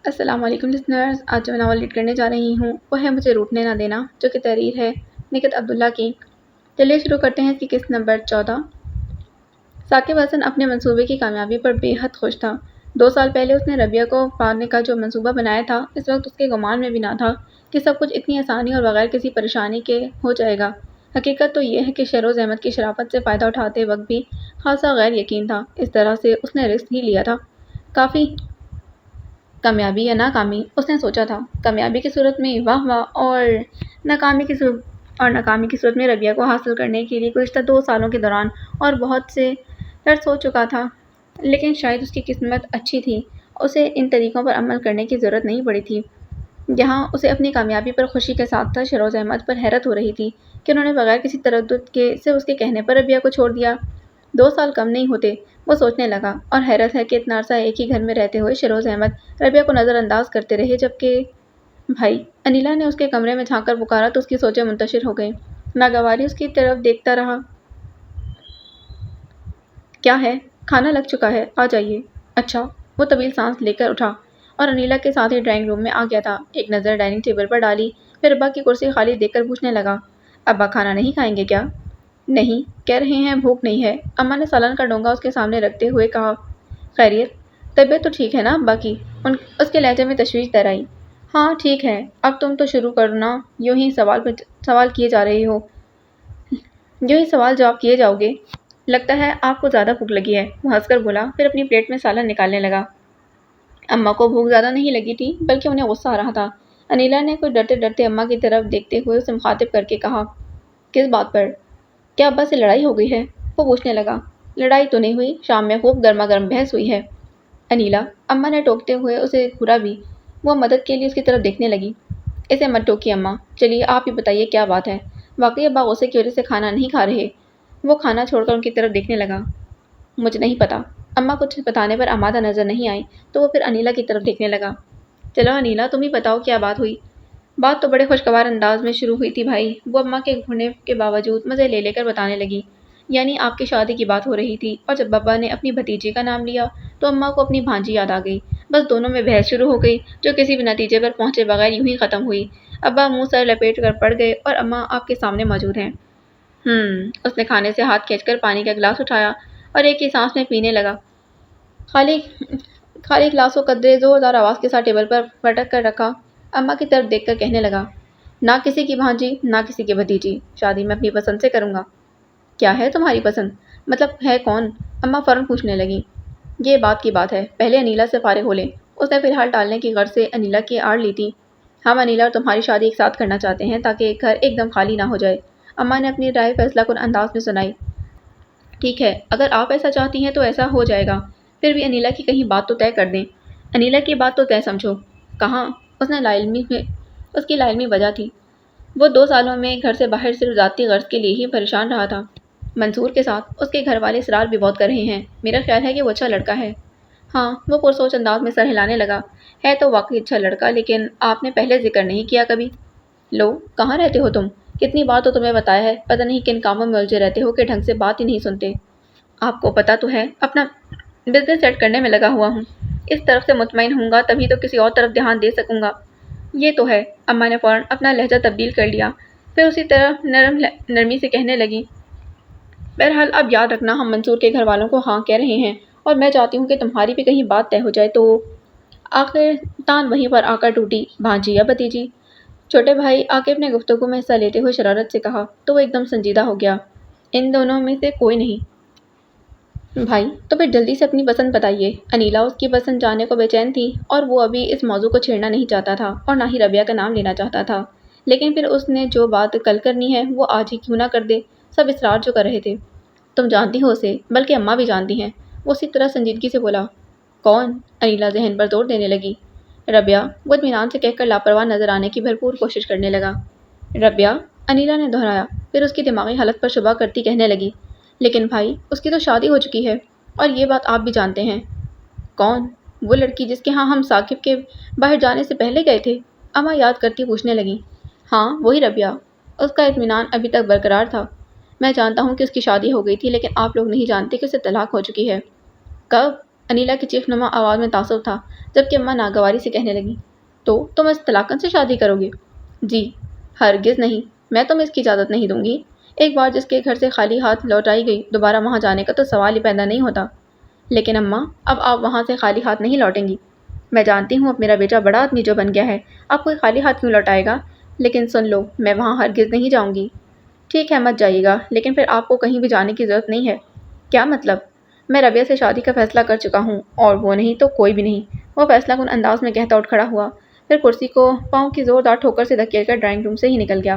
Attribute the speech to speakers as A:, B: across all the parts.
A: السلام علیکم لسنرز، آج جو میں ناول ریڈ کرنے جا رہی ہوں وہ ہے مجھے روٹنے نہ دینا، جو کہ تحریر ہے نکھت عبداللہ کی۔ چلیے شروع کرتے ہیں اس کی قسط نمبر 14۔ ثاقب حسن اپنے منصوبے کی کامیابی پر بے حد خوش تھا۔ 2 سال پہلے اس نے ربیہ کو پانے کا جو منصوبہ بنایا تھا، اس وقت اس کے گمان میں بھی نہ تھا کہ سب کچھ اتنی آسانی اور بغیر کسی پریشانی کے ہو جائے گا۔ حقیقت تو یہ ہے کہ شہروز احمد کی شرافت سے فائدہ اٹھاتے وقت بھی خاصا غیر یقین تھا۔ اس طرح سے اس نے رسک ہی لیا تھا۔ کافی کامیابی یا ناکامی، اس نے سوچا تھا۔ کامیابی کی صورت میں واہ واہ، اور ناکامی کی صورت میں ربیہ کو حاصل کرنے کے لیے گزشتہ 2 سالوں کے دوران اور بہت سے ٹرس ہو چکا تھا۔ لیکن شاید اس کی قسمت اچھی تھی، اسے ان طریقوں پر عمل کرنے کی ضرورت نہیں پڑی تھی۔ یہاں اسے اپنی کامیابی پر خوشی کے ساتھ تھا، شہروز احمد پر حیرت ہو رہی تھی کہ انہوں نے بغیر کسی تردد کے صرف اس کے کہنے پر ربیہ کو چھوڑ دیا۔ 2 سال کم نہیں ہوتے، وہ سوچنے لگا، اور حیرت ہے کہ اتنا عرصہ ایک ہی گھر میں رہتے ہوئے شہروز احمد ربیہ کو نظر انداز کرتے رہے، جبکہ بھائی انیلا نے اس کے کمرے میں جھانک کر پکارا تو اس کی سوچیں منتشر ہو گئیں۔ ناگواری اس کی طرف دیکھتا رہا۔ کیا ہے؟ کھانا لگ چکا ہے، آ جائیے۔ اچھا۔ وہ طویل سانس لے کر اٹھا اور انیلا کے ساتھ ہی ڈرائنگ روم میں آ گیا تھا۔ ایک نظر ڈائننگ ٹیبل پر ڈالی، پھر ابا کی کرسی خالی دیکھ کر پوچھنے لگا، ابا کھانا نہیں کھائیں گے کیا؟ نہیں، کہہ رہے ہیں بھوک نہیں ہے، اماں نے سالن کا ڈونگا اس کے سامنے رکھتے ہوئے کہا۔ خیریت؟ طبیعت تو ٹھیک ہے نا ابا کی؟ اس کے لہجے میں تشویش در آئی۔ ہاں ٹھیک ہے، اب تم تو شروع کرنا، یوں ہی سوال کیے جا رہے ہو، یوں ہی سوال جواب کیے جاؤ گے۔ لگتا ہے آپ کو زیادہ بھوک لگی ہے، وہ ہنس کر بولا، پھر اپنی پلیٹ میں سالن نکالنے لگا۔ اماں کو بھوک زیادہ نہیں لگی تھی، بلکہ انہیں غصہ آ رہا تھا۔ انیلا نے کچھ ڈرتے ڈرتے اماں کی طرف دیکھتے ہوئے اسے مخاطب کر کے کہا، کس بات پر؟ کیا ابا سے لڑائی ہو گئی ہے؟ وہ پوچھنے لگا۔ لڑائی تو نہیں ہوئی، شام میں خوب گرما گرم بحث ہوئی ہے۔ انیلا، اماں نے ٹوکتے ہوئے اسے گھورا بھی۔ وہ مدد کے لیے اس کی طرف دیکھنے لگی۔ اسے مت ٹوکیے اماں، چلیے آپ ہی بتائیے کیا بات ہے؟ واقعی ابا غصے کی وجہ سے کھانا نہیں کھا رہے؟ وہ کھانا چھوڑ کر ان کی طرف دیکھنے لگا۔ مجھے نہیں پتا۔ اماں کچھ بتانے پر آمادہ نظر نہیں آئی تو وہ پھر انیلا کی طرف دیکھنے لگا۔ چلو انیلا، تم ہی بتاؤ کیا بات ہوئی؟ بات تو بڑے خوشگوار انداز میں شروع ہوئی تھی بھائی، وہ اماں کے گھورنے کے باوجود مزے لے کر بتانے لگی۔ یعنی آپ کی شادی کی بات ہو رہی تھی، اور جب ابا نے اپنی بھتیجی کا نام لیا تو اماں کو اپنی بھانجی یاد آ گئی۔ بس دونوں میں بحث شروع ہو گئی، جو کسی بھی نتیجے پر پہنچے بغیر یوں ہی ختم ہوئی۔ ابا منہ سر لپیٹ کر پڑ گئے اور اماں آپ کے سامنے موجود ہیں۔ اس نے کھانے سے ہاتھ کھینچ کر پانی کا گلاس اٹھایا اور ایک ہی سانس میں پینے لگا۔ خالی گلاس کو قدرے زوردار آواز کے ساتھ ٹیبل پر پٹک کر رکھا۔ اماں کی طرف دیکھ کر کہنے لگا، نہ کسی کی بھانجی، نہ کسی کی بھتیجی، شادی میں اپنی پسند سے کروں گا۔ کیا ہے تمہاری پسند؟ مطلب ہے کون؟ اماں فوراً پوچھنے لگی۔ یہ بات کی بات ہے، پہلے انیلا سے فارغ ہو لیں۔ اس نے فی الحال ٹالنے کی غرض سے انیلا کی آڑ لی تھی۔ ہم انیلا اور تمہاری شادی ایک ساتھ کرنا چاہتے ہیں تاکہ گھر ایک دم خالی نہ ہو جائے۔ اماں نے اپنی رائے فیصلہ کن انداز میں سنائی۔ ٹھیک ہے، اگر آپ ایسا چاہتی ہیں تو ایسا ہو جائے گا، پھر بھی انیلا کی کہیں بات تو طے کر دیں۔ انیلا کی بات تو طے سمجھو۔ کہاں؟ اس کی لا علمی وجہ تھی۔ وہ 2 سالوں میں گھر سے باہر صرف ذاتی غرض کے لیے ہی پریشان رہا تھا۔ منصور کے ساتھ اس کے گھر والے اصرار بھی بہت کر رہے ہیں۔ میرا خیال ہے کہ وہ اچھا لڑکا ہے۔ ہاں، وہ پرسوچ انداز میں سر ہلانے لگا۔ ہے تو واقعی اچھا لڑکا، لیکن آپ نے پہلے ذکر نہیں کیا کبھی۔ لو، کہاں رہتے ہو تم؟ کتنی بار تو تمہیں بتایا ہے، پتہ نہیں کن کاموں میں الجھے رہتے ہو کہ ڈھنگ سے بات ہی نہیں سنتے۔ آپ کو پتہ تو ہے، اپنا بزنس سیٹ کرنے میں لگا ہوا ہوں۔ اس طرف سے مطمئن ہوں گا تبھی تو کسی اور طرف دھیان دے سکوں گا۔ یہ تو ہے۔ اماں نے فوراً اپنا لہجہ تبدیل کر لیا، پھر اسی طرح نرمی سے کہنے لگی، بہرحال اب یاد رکھنا، ہم منصور کے گھر والوں کو ہاں کہہ رہے ہیں، اور میں چاہتی ہوں کہ تمہاری بھی کہیں بات طے ہو جائے تو۔ آخر تان وہیں پر آ کر ٹوٹی، بھانجی یا بھتیجی؟ چھوٹے بھائی عاقب نے گفتگو میں حصہ لیتے ہوئے شرارت سے کہا تو وہ ایک دم سنجیدہ ہو گیا۔ ان دونوں میں سے کوئی نہیں۔ بھائی تو پھر جلدی سے اپنی پسند بتائیے۔ انیلا اس کی پسند جاننے کو بے چین تھی، اور وہ ابھی اس موضوع کو چھیڑنا نہیں چاہتا تھا اور نہ ہی ربیہ کا نام لینا چاہتا تھا۔ لیکن پھر اس نے جو بات کل کرنی ہے وہ آج ہی کیوں نہ کر دے؟ سب اصرار جو کر رہے تھے۔ تم جانتی ہو اسے، بلکہ اماں بھی جانتی ہیں، وہ اسی طرح سنجیدگی سے بولا۔ کون؟ انیلا ذہن پر زور دینے لگی۔ ربیہ، وہ اطمینان سے کہہ کر لاپرواہ نظر آنے کی بھرپور کوشش کرنے لگا۔ ربیہ؟ انیلا نے دہرایا، پھر اس کی دماغی حالت پر شبہ کرتی کہنے لگی، لیکن بھائی اس کی تو شادی ہو چکی ہے، اور یہ بات آپ بھی جانتے ہیں۔ کون؟ وہ لڑکی جس کے ہاں ہم ثاقب کے باہر جانے سے پہلے گئے تھے؟ اماں یاد کرتی پوچھنے لگی۔ ہاں وہی ربیہ۔ اس کا اطمینان ابھی تک برقرار تھا۔ میں جانتا ہوں کہ اس کی شادی ہو گئی تھی، لیکن آپ لوگ نہیں جانتے کہ اسے طلاق ہو چکی ہے۔ کب؟ انیلا کی چیخ نما آواز میں تعصب تھا، جبکہ اماں ناگواری سے کہنے لگی، تو تم اس طلاقن سے شادی کرو گے؟ جی، ہرگز نہیں، میں تمہیں اس کی اجازت نہیں دوں گی۔ ایک بار جس کے گھر سے خالی ہاتھ لوٹائی گئی، دوبارہ وہاں جانے کا تو سوال ہی پیدا نہیں ہوتا۔ لیکن اماں، اب آپ وہاں سے خالی ہاتھ نہیں لوٹیں گی۔ میں جانتی ہوں اب میرا بیٹا بڑا آدمی جو بن گیا ہے، آپ کوئی خالی ہاتھ کیوں لوٹائے گا، لیکن سن لو، میں وہاں ہرگز نہیں جاؤں گی۔ ٹھیک ہے، مت جائیے گا، لیکن پھر آپ کو کہیں بھی جانے کی ضرورت نہیں ہے۔ کیا مطلب؟ میں ربیہ سے شادی کا فیصلہ کر چکا ہوں، اور وہ نہیں تو کوئی بھی نہیں، وہ فیصلہ کن انداز میں کہتا اٹھ کھڑا ہوا، پھر کرسی کو پاؤں کی زوردار ٹھوکر سے دھکیل کر ڈرائنگ روم سے ہی نکل گیا۔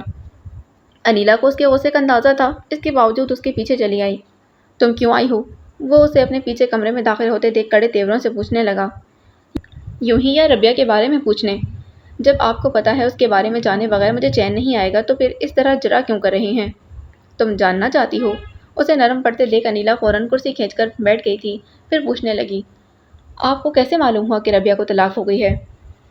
A: انیلا کو اس کے غصے کا اندازہ تھا، اس کے باوجود اس کے پیچھے چلی آئی۔ تم کیوں آئی ہو؟ وہ اسے اپنے پیچھے کمرے میں داخل ہوتے دیکھ کڑے تیوروں سے پوچھنے لگا۔ یوں ہی یا ربیہ کے بارے میں پوچھنے؟ جب آپ کو پتا ہے اس کے بارے میں جانے بغیر مجھے چین نہیں آئے گا تو پھر اس طرح جرا کیوں کر رہے ہیں؟ تم جاننا چاہتی ہو؟ اسے نرم پڑتے دیکھ انیلا فوراً کرسی کھینچ کر بیٹھ گئی تھی، پھر پوچھنے لگی، آپ کو کیسے معلوم ہوا کہ ربیہ کو طلاق ہو گئی ہے؟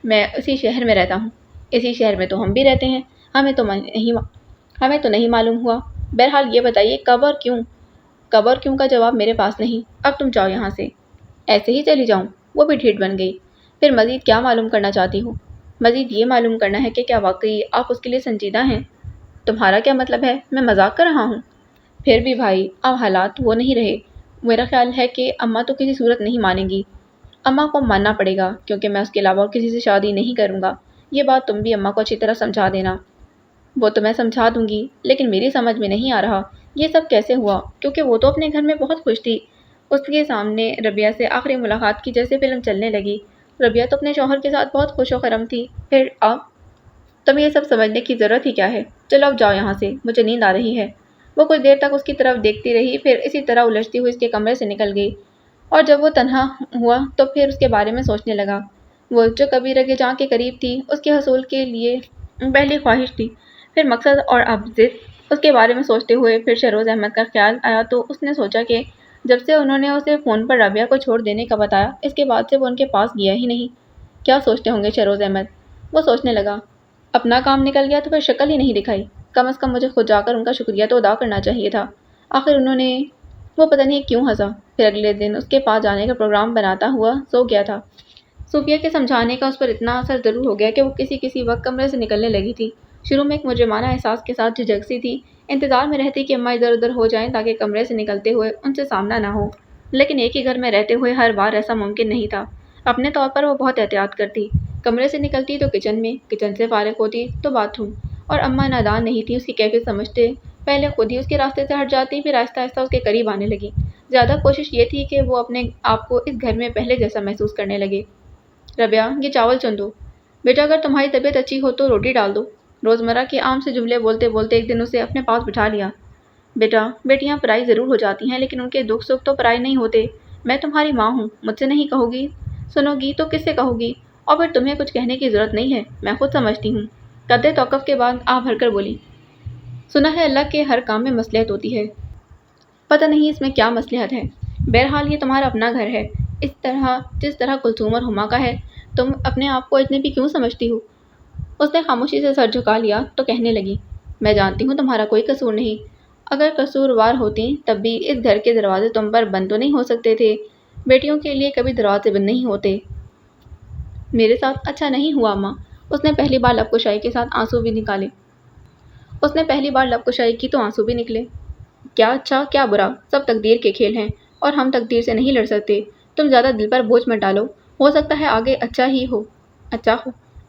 A: میں اسی شہر میں رہتا ہوں۔ اسی شہر میں تو ہم بھی رہتے ہیں، ہمیں تو نہیں معلوم ہوا۔ بہرحال یہ بتائیے کب اور کیوں؟ کب اور کیوں کا جواب میرے پاس نہیں، اب تم جاؤ یہاں سے۔ ایسے ہی چلی جاؤں؟ وہ بھی ڈھیٹ بن گئی۔ پھر مزید کیا معلوم کرنا چاہتی ہو؟ مزید یہ معلوم کرنا ہے کہ کیا واقعی آپ اس کے لیے سنجیدہ ہیں؟ تمہارا کیا مطلب ہے؟ میں مذاق کر رہا ہوں؟ پھر بھی بھائی، اب حالات وہ نہیں رہے۔ میرا خیال ہے کہ اماں تو کسی صورت نہیں مانیں گی۔ اماں کو ماننا پڑے گا، کیونکہ میں اس کے علاوہ اور کسی سے شادی نہیں کروں گا۔ یہ بات تم بھی اماں کو اچھی طرح سمجھا دینا۔ وہ تو میں سمجھا دوں گی، لیکن میری سمجھ میں نہیں آ رہا یہ سب کیسے ہوا، کیونکہ وہ تو اپنے گھر میں بہت خوش تھی۔ اس کے سامنے ربیہ سے آخری ملاقات کی جیسے فلم چلنے لگی۔ ربیہ تو اپنے شوہر کے ساتھ بہت خوش و خرم تھی، پھر اب تمہیں یہ سب سمجھنے کی ضرورت ہی کیا ہے؟ چلو اب جاؤ یہاں سے، مجھے نیند آ رہی ہے۔ وہ کچھ دیر تک اس کی طرف دیکھتی رہی، پھر اسی طرح الجھتی ہوئی اس کے کمرے سے نکل گئی، اور جب وہ تنہا ہوا تو پھر اس کے بارے میں سوچنے لگا۔ وہ جو کبھی رگے جاں کے قریب تھی، اس کے حصول کے لیے پہلی خواہش تھی، پھر مقصد اور اب ضد۔ اس کے بارے میں سوچتے ہوئے پھر شہروز احمد کا خیال آیا تو اس نے سوچا کہ جب سے انہوں نے اسے فون پر رابعہ کو چھوڑ دینے کا بتایا، اس کے بعد سے وہ ان کے پاس گیا ہی نہیں۔ کیا سوچتے ہوں گے شہروز احمد؟ وہ سوچنے لگا، اپنا کام نکل گیا تو پھر شکل ہی نہیں دکھائی، کم از کم مجھے خود جا کر ان کا شکریہ تو ادا کرنا چاہیے تھا۔ آخر انہوں نے، وہ پتہ نہیں کیوں ہنسا، پھر اگلے دن اس کے پاس جانے کا پروگرام بناتا ہوا سو گیا تھا۔ صوفیہ کے سمجھانے کا اس پر اتنا اثر ضرور ہو گیا کہ وہ کسی وقت کمرے سے نکلنے لگی تھی۔ شروع میں ایک مجرمانہ احساس کے ساتھ جھجک سی تھی، انتظار میں رہتی کہ اماں ادھر ادھر ہو جائیں تاکہ کمرے سے نکلتے ہوئے ان سے سامنا نہ ہو، لیکن ایک ہی گھر میں رہتے ہوئے ہر بار ایسا ممکن نہیں تھا۔ اپنے طور پر وہ بہت احتیاط کرتی، کمرے سے نکلتی تو کچن میں، کچن سے فارغ ہوتی تو باتھ روم، اور اماں نادان نہیں تھی، اس کی کیفیت سمجھتے پہلے خود ہی اس کے راستے سے ہٹ جاتی، پھر آہستہ آہستہ اس کے قریب آنے لگی۔ زیادہ کوشش یہ تھی کہ وہ اپنے آپ کو اس گھر میں پہلے جیسا محسوس کرنے لگے۔ ربیہ، یہ چاول چن دو۔ بیٹا، اگر تمہاری طبیعت اچھی ہو تو روٹی ڈال دو۔ روزمرہ کے عام سے جملے بولتے بولتے ایک دن اسے اپنے پاس بٹھا لیا۔ بیٹا، بیٹیاں پرائی ضرور ہو جاتی ہیں، لیکن ان کے دکھ سکھ تو پرائی نہیں ہوتے۔ میں تمہاری ماں ہوں، مجھ سے نہیں کہو گی؟ سنو گی تو کس سے کہو گی؟ اور پھر تمہیں کچھ کہنے کی ضرورت نہیں ہے، میں خود سمجھتی ہوں۔ قدرے توقف کے بعد آہ بھر کر بولی، سنا ہے اللہ کے ہر کام میں مصلحت ہوتی ہے، پتہ نہیں اس میں کیا مصلحت ہے۔ بہرحال یہ تمہارا اپنا گھر ہے، جس طرح کلثوم اور ہما کا ہے۔ تم اپنے آپ کو اجنبی کیوں سمجھتی ہو؟ اس نے خاموشی سے سر جھکا لیا تو کہنے لگی، میں جانتی ہوں تمہارا کوئی قصور نہیں، اگر قصوروار ہوتی تب بھی اس گھر کے دروازے تم پر بند تو نہیں ہو سکتے تھے۔ بیٹیوں کے لیے کبھی دروازے بند نہیں ہوتے۔ میرے ساتھ اچھا نہیں ہوا اماں۔ اس نے پہلی بار لب کشائی کے ساتھ آنسو بھی نکالے۔ اس نے پہلی بار لب کشائی کی تو آنسو بھی نکلے۔ کیا اچھا کیا برا، سب تقدیر کے کھیل ہیں، اور ہم تقدیر سے نہیں لڑ سکتے۔ تم زیادہ دل پر بوجھ مت ڈالو، ہو سکتا ہے آگے اچھا ہو۔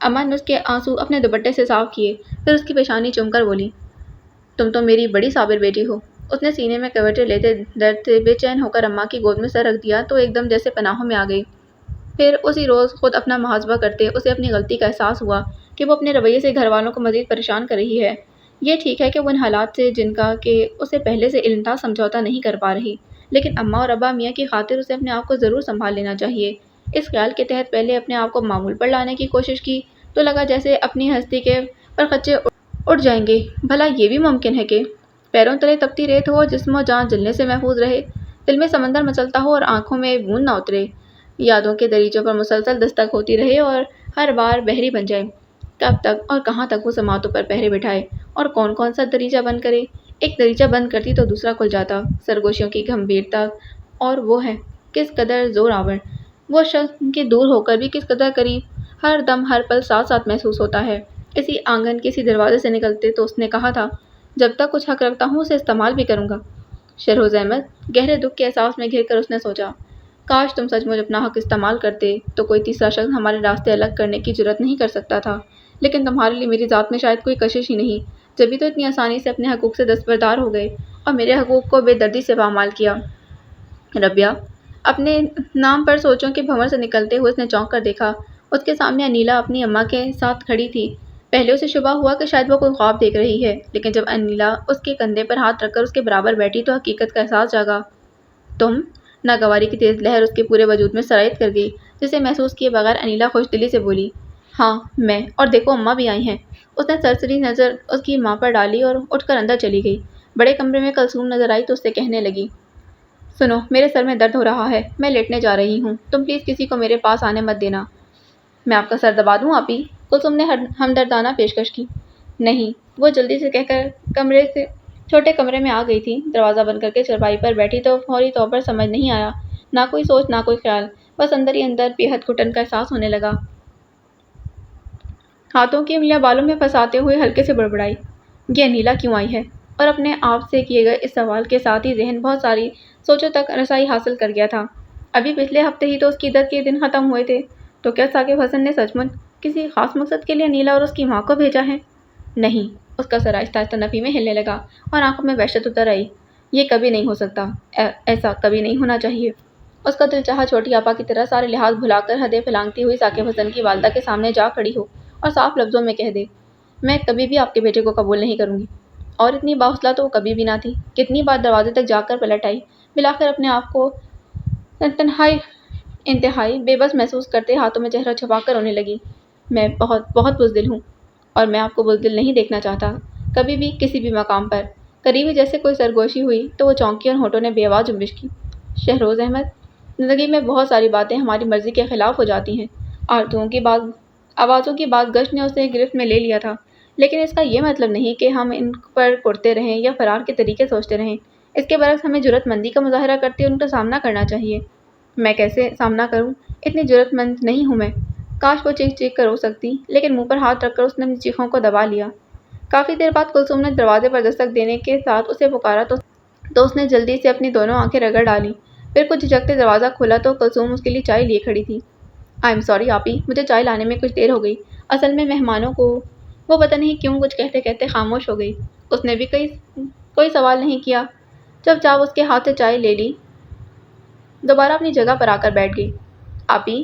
A: اماں نے اس کے آنسو اپنے دوپٹے سے صاف کیے، پھر اس کی پیشانی چوم کر بولی، تم تو میری بڑی صابر بیٹی ہو۔ اس نے سینے میں کورٹے لیتے درد سے بے چین ہو کر اماں کی گود میں سر رکھ دیا تو ایک دم جیسے پناہوں میں آ گئی۔ پھر اسی روز خود اپنا محاسبہ کرتے اسے اپنی غلطی کا احساس ہوا کہ وہ اپنے رویے سے گھر والوں کو مزید پریشان کر رہی ہے۔ یہ ٹھیک ہے کہ وہ ان حالات سے جن کا کہ اسے پہلے سے علم تھا سمجھوتا نہیں کر پا رہی، لیکن اماں اور ابا میاں کی خاطر اسے اپنے آپ کو ضرور سنبھال لینا چاہیے۔ اس خیال کے تحت پہلے اپنے آپ کو معمول پر لانے کی کوشش کی تو لگا جیسے اپنی ہستی کے پرخچے اٹھ جائیں گے۔ بھلا یہ بھی ممکن ہے کہ پیروں تلے تپتی ریت ہو اور جسم و جان جلنے سے محفوظ رہے، دل میں سمندر مچلتا ہو اور آنکھوں میں بوند نہ اترے، یادوں کے دریچوں پر مسلسل دستک ہوتی رہے اور ہر بار بحری بن جائے۔ کب تک اور کہاں تک وہ سماعتوں پر پہرے بٹھائے اور کون کون سا دریچہ بند کرے؟ ایک دریچہ بند کرتی تو دوسرا کھل جاتا، سرگوشیوں کی گمبھیرتا اور وہ ہے کس قدر زور آور، وہ شخص کے دور ہو کر بھی کس قدر قریب، ہر دم ہر پل ساتھ ساتھ محسوس ہوتا ہے۔ اسی آنگن کے اسی دروازے سے نکلتے تو اس نے کہا تھا، جب تک کچھ حق رکھتا ہوں اسے استعمال بھی کروں گا۔ شہروز احمد گہرے دکھ کے احساس میں گھر کر اس نے سوچا، کاش تم سچ مچ اپنا حق استعمال کرتے تو کوئی تیسرا شخص ہمارے راستے الگ کرنے کی جرات نہیں کر سکتا تھا، لیکن تمہارے لیے میری ذات میں شاید کوئی کشش ہی نہیں، جبھی تو اتنی آسانی سے اپنے حقوق سے دستبردار ہو گئے اور میرے حقوق کو بے دردی سے پامال کیا۔ ربیہ اپنے نام پر سوچوں کے بھنور سے نکلتے ہوئے اس نے چونک کر دیکھا۔ اس کے سامنے انیلا اپنی اماں کے ساتھ کھڑی تھی۔ پہلے اسے شبہ ہوا کہ شاید وہ کوئی خواب دیکھ رہی ہے، لیکن جب انیلا اس کے کندھے پر ہاتھ رکھ کر اس کے برابر بیٹھی تو حقیقت کا احساس جاگا۔ تم؟ ناگواری کی تیز لہر اس کے پورے وجود میں سرایت کر گئی، جسے محسوس کیے بغیر انیلا خوش دلی سے بولی، ہاں میں، اور دیکھو اماں بھی آئی ہیں۔ اس نے سرسری نظر اس کی ماں پر ڈالی اور اٹھ کر اندر چلی گئی۔ بڑے کمرے میں کلثوم نظر آئی تو اس سے کہنے لگی، سنو میرے سر میں درد ہو رہا ہے، میں لیٹنے جا رہی ہوں، تم پلیز کسی کو میرے پاس آنے مت دینا۔ میں آپ کا سر دبا دوں آپی؟ کلثوم نے ہمدردانہ پیشکش کی۔ نہیں، وہ جلدی سے کہہ کر چھوٹے کمرے میں آ گئی تھی۔ دروازہ بند کر کے چرپائی پر بیٹھی تو فوری طور پر سمجھ نہیں آیا، نہ کوئی سوچ نہ کوئی خیال، بس اندر ہی اندر بے حد گھٹن کا احساس ہونے لگا۔ ہاتھوں کی انگلیاں بالوں میں پھنساتے ہوئے ہلکے سے بڑبڑائی، یہ انیلا کیوں آئی ہے؟ اور اپنے آپ سے کیے گئے اس سوال کے ساتھ ہی ذہن بہت ساری سوچوں تک رسائی حاصل کر گیا تھا۔ ابھی پچھلے ہفتے ہی تو اس کی عدت کے دن ختم ہوئے تھے، تو کیا ثاقب حسن نے سچ مچ کسی خاص مقصد کے لیے انیلا اور اس کی ماں کو بھیجا ہے؟ نہیں، اس کا سر آہستہ آہستہ نفی میں ہلنے لگا اور آنکھوں میں وحشت اتر آئی۔ یہ کبھی نہیں ہو سکتا، ایسا کبھی نہیں ہونا چاہیے۔ اس کا دل چاہا چھوٹی آپا کی طرح سارے لحاظ بھلا کر ہدے پھلانگتی ہوئی ثاقب حسن کی والدہ کے سامنے جا کھڑی ہو اور صاف لفظوں میں کہہ دے، میں کبھی بھی آپ کے بیٹے کو قبول نہیں کروں گی۔ اور اتنی باحوصلہ تو وہ کبھی بھی نہ تھی۔ کتنی بار دروازے تک جا کر پلٹ آئی، بالآخر اپنے آپ کو انتہائی بے بس محسوس کرتے ہاتھوں میں چہرہ چھپا کر رونے لگی۔ میں بہت بہت بزدل ہوں، اور میں آپ کو بزدل نہیں دیکھنا چاہتا، کبھی بھی کسی بھی مقام پر۔ قریب ہی جیسے کوئی سرگوشی ہوئی تو وہ چونکی اور ہونٹوں نے بے آواز جنبش کی۔ شہروز احمد، زندگی میں بہت ساری باتیں ہماری مرضی کے خلاف ہو جاتی ہیں۔ آوازوں کی بات گشت نے اسے گرفت میں لے لیا تھا، لیکن اس کا یہ مطلب نہیں کہ ہم ان پر کرتے رہیں یا فرار کے طریقے سوچتے رہیں۔ اس کے برعکس ہمیں جرأت مندی کا مظاہرہ کرتے ان کا سامنا کرنا چاہیے۔ میں کیسے سامنا کروں؟ اتنی جرأت مند نہیں ہوں میں۔ کاش وہ چیخ چیخ کر رو سکتی، لیکن منہ پر ہاتھ رکھ کر اس نے اپنی چیخوں کو دبا لیا۔ کافی دیر بعد کلثوم نے دروازے پر دستک دینے کے ساتھ اسے پکارا تو اس نے جلدی سے اپنی دونوں آنکھیں رگڑ ڈالیں۔ پھر کچھ جھجکتے دروازہ کھلا تو کلثوم اس کے لیے چائے لیے کھڑی تھی۔ آئی ایم سوری آپی، مجھے چائے لانے میں کچھ دیر ہو گئی، اصل میں مہمانوں کو… وہ پتہ نہیں کیوں کچھ کہتے کہتے خاموش ہو گئی۔ اس نے بھی کوئی سوال نہیں کیا۔ چپ چاپ اس کے ہاتھ سے چائے لے لی، دوبارہ اپنی جگہ پر آ کر بیٹھ گئی۔ آپی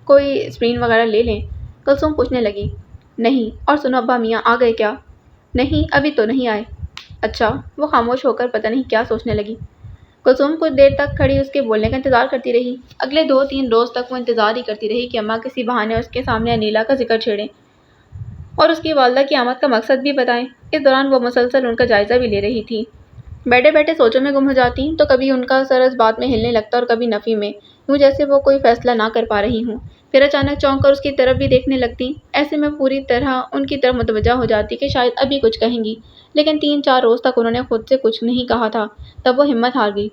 A: کوئی اسپرین وغیرہ لے لیں؟ کلثوم پوچھنے لگی۔ نہیں، اور سنو ابا میاں آ گئے کیا؟ نہیں، ابھی تو نہیں آئے۔ اچھا۔ وہ خاموش ہو کر پتہ نہیں کیا سوچنے لگی۔ کلثوم کچھ دیر تک کھڑی اس کے بولنے کا انتظار کرتی رہی۔ اگلے 2-3 روز تک وہ انتظار ہی کرتی رہی کہ اماں کسی بہانے اس کے سامنے انیلا کا ذکر چھیڑیں اور اس کی والدہ کی آمد کا مقصد بھی بتائیں۔ اس دوران وہ مسلسل ان کا جائزہ بھی لے رہی تھی۔ بیٹھے بیٹھے سوچوں میں گم ہو جاتی تو کبھی ان کا سر اس بات میں ہلنے لگتا اور کبھی نفی میں، یوں جیسے وہ کوئی فیصلہ نہ کر پا رہی ہوں۔ پھر اچانک چونک کر اس کی طرف بھی دیکھنے لگتی۔ ایسے میں پوری طرح ان کی طرف متوجہ ہو جاتی کہ شاید ابھی کچھ کہیں گی، لیکن 3-4 روز تک انہوں نے خود سے کچھ نہیں کہا تھا۔ تب وہ ہمت ہار گئی۔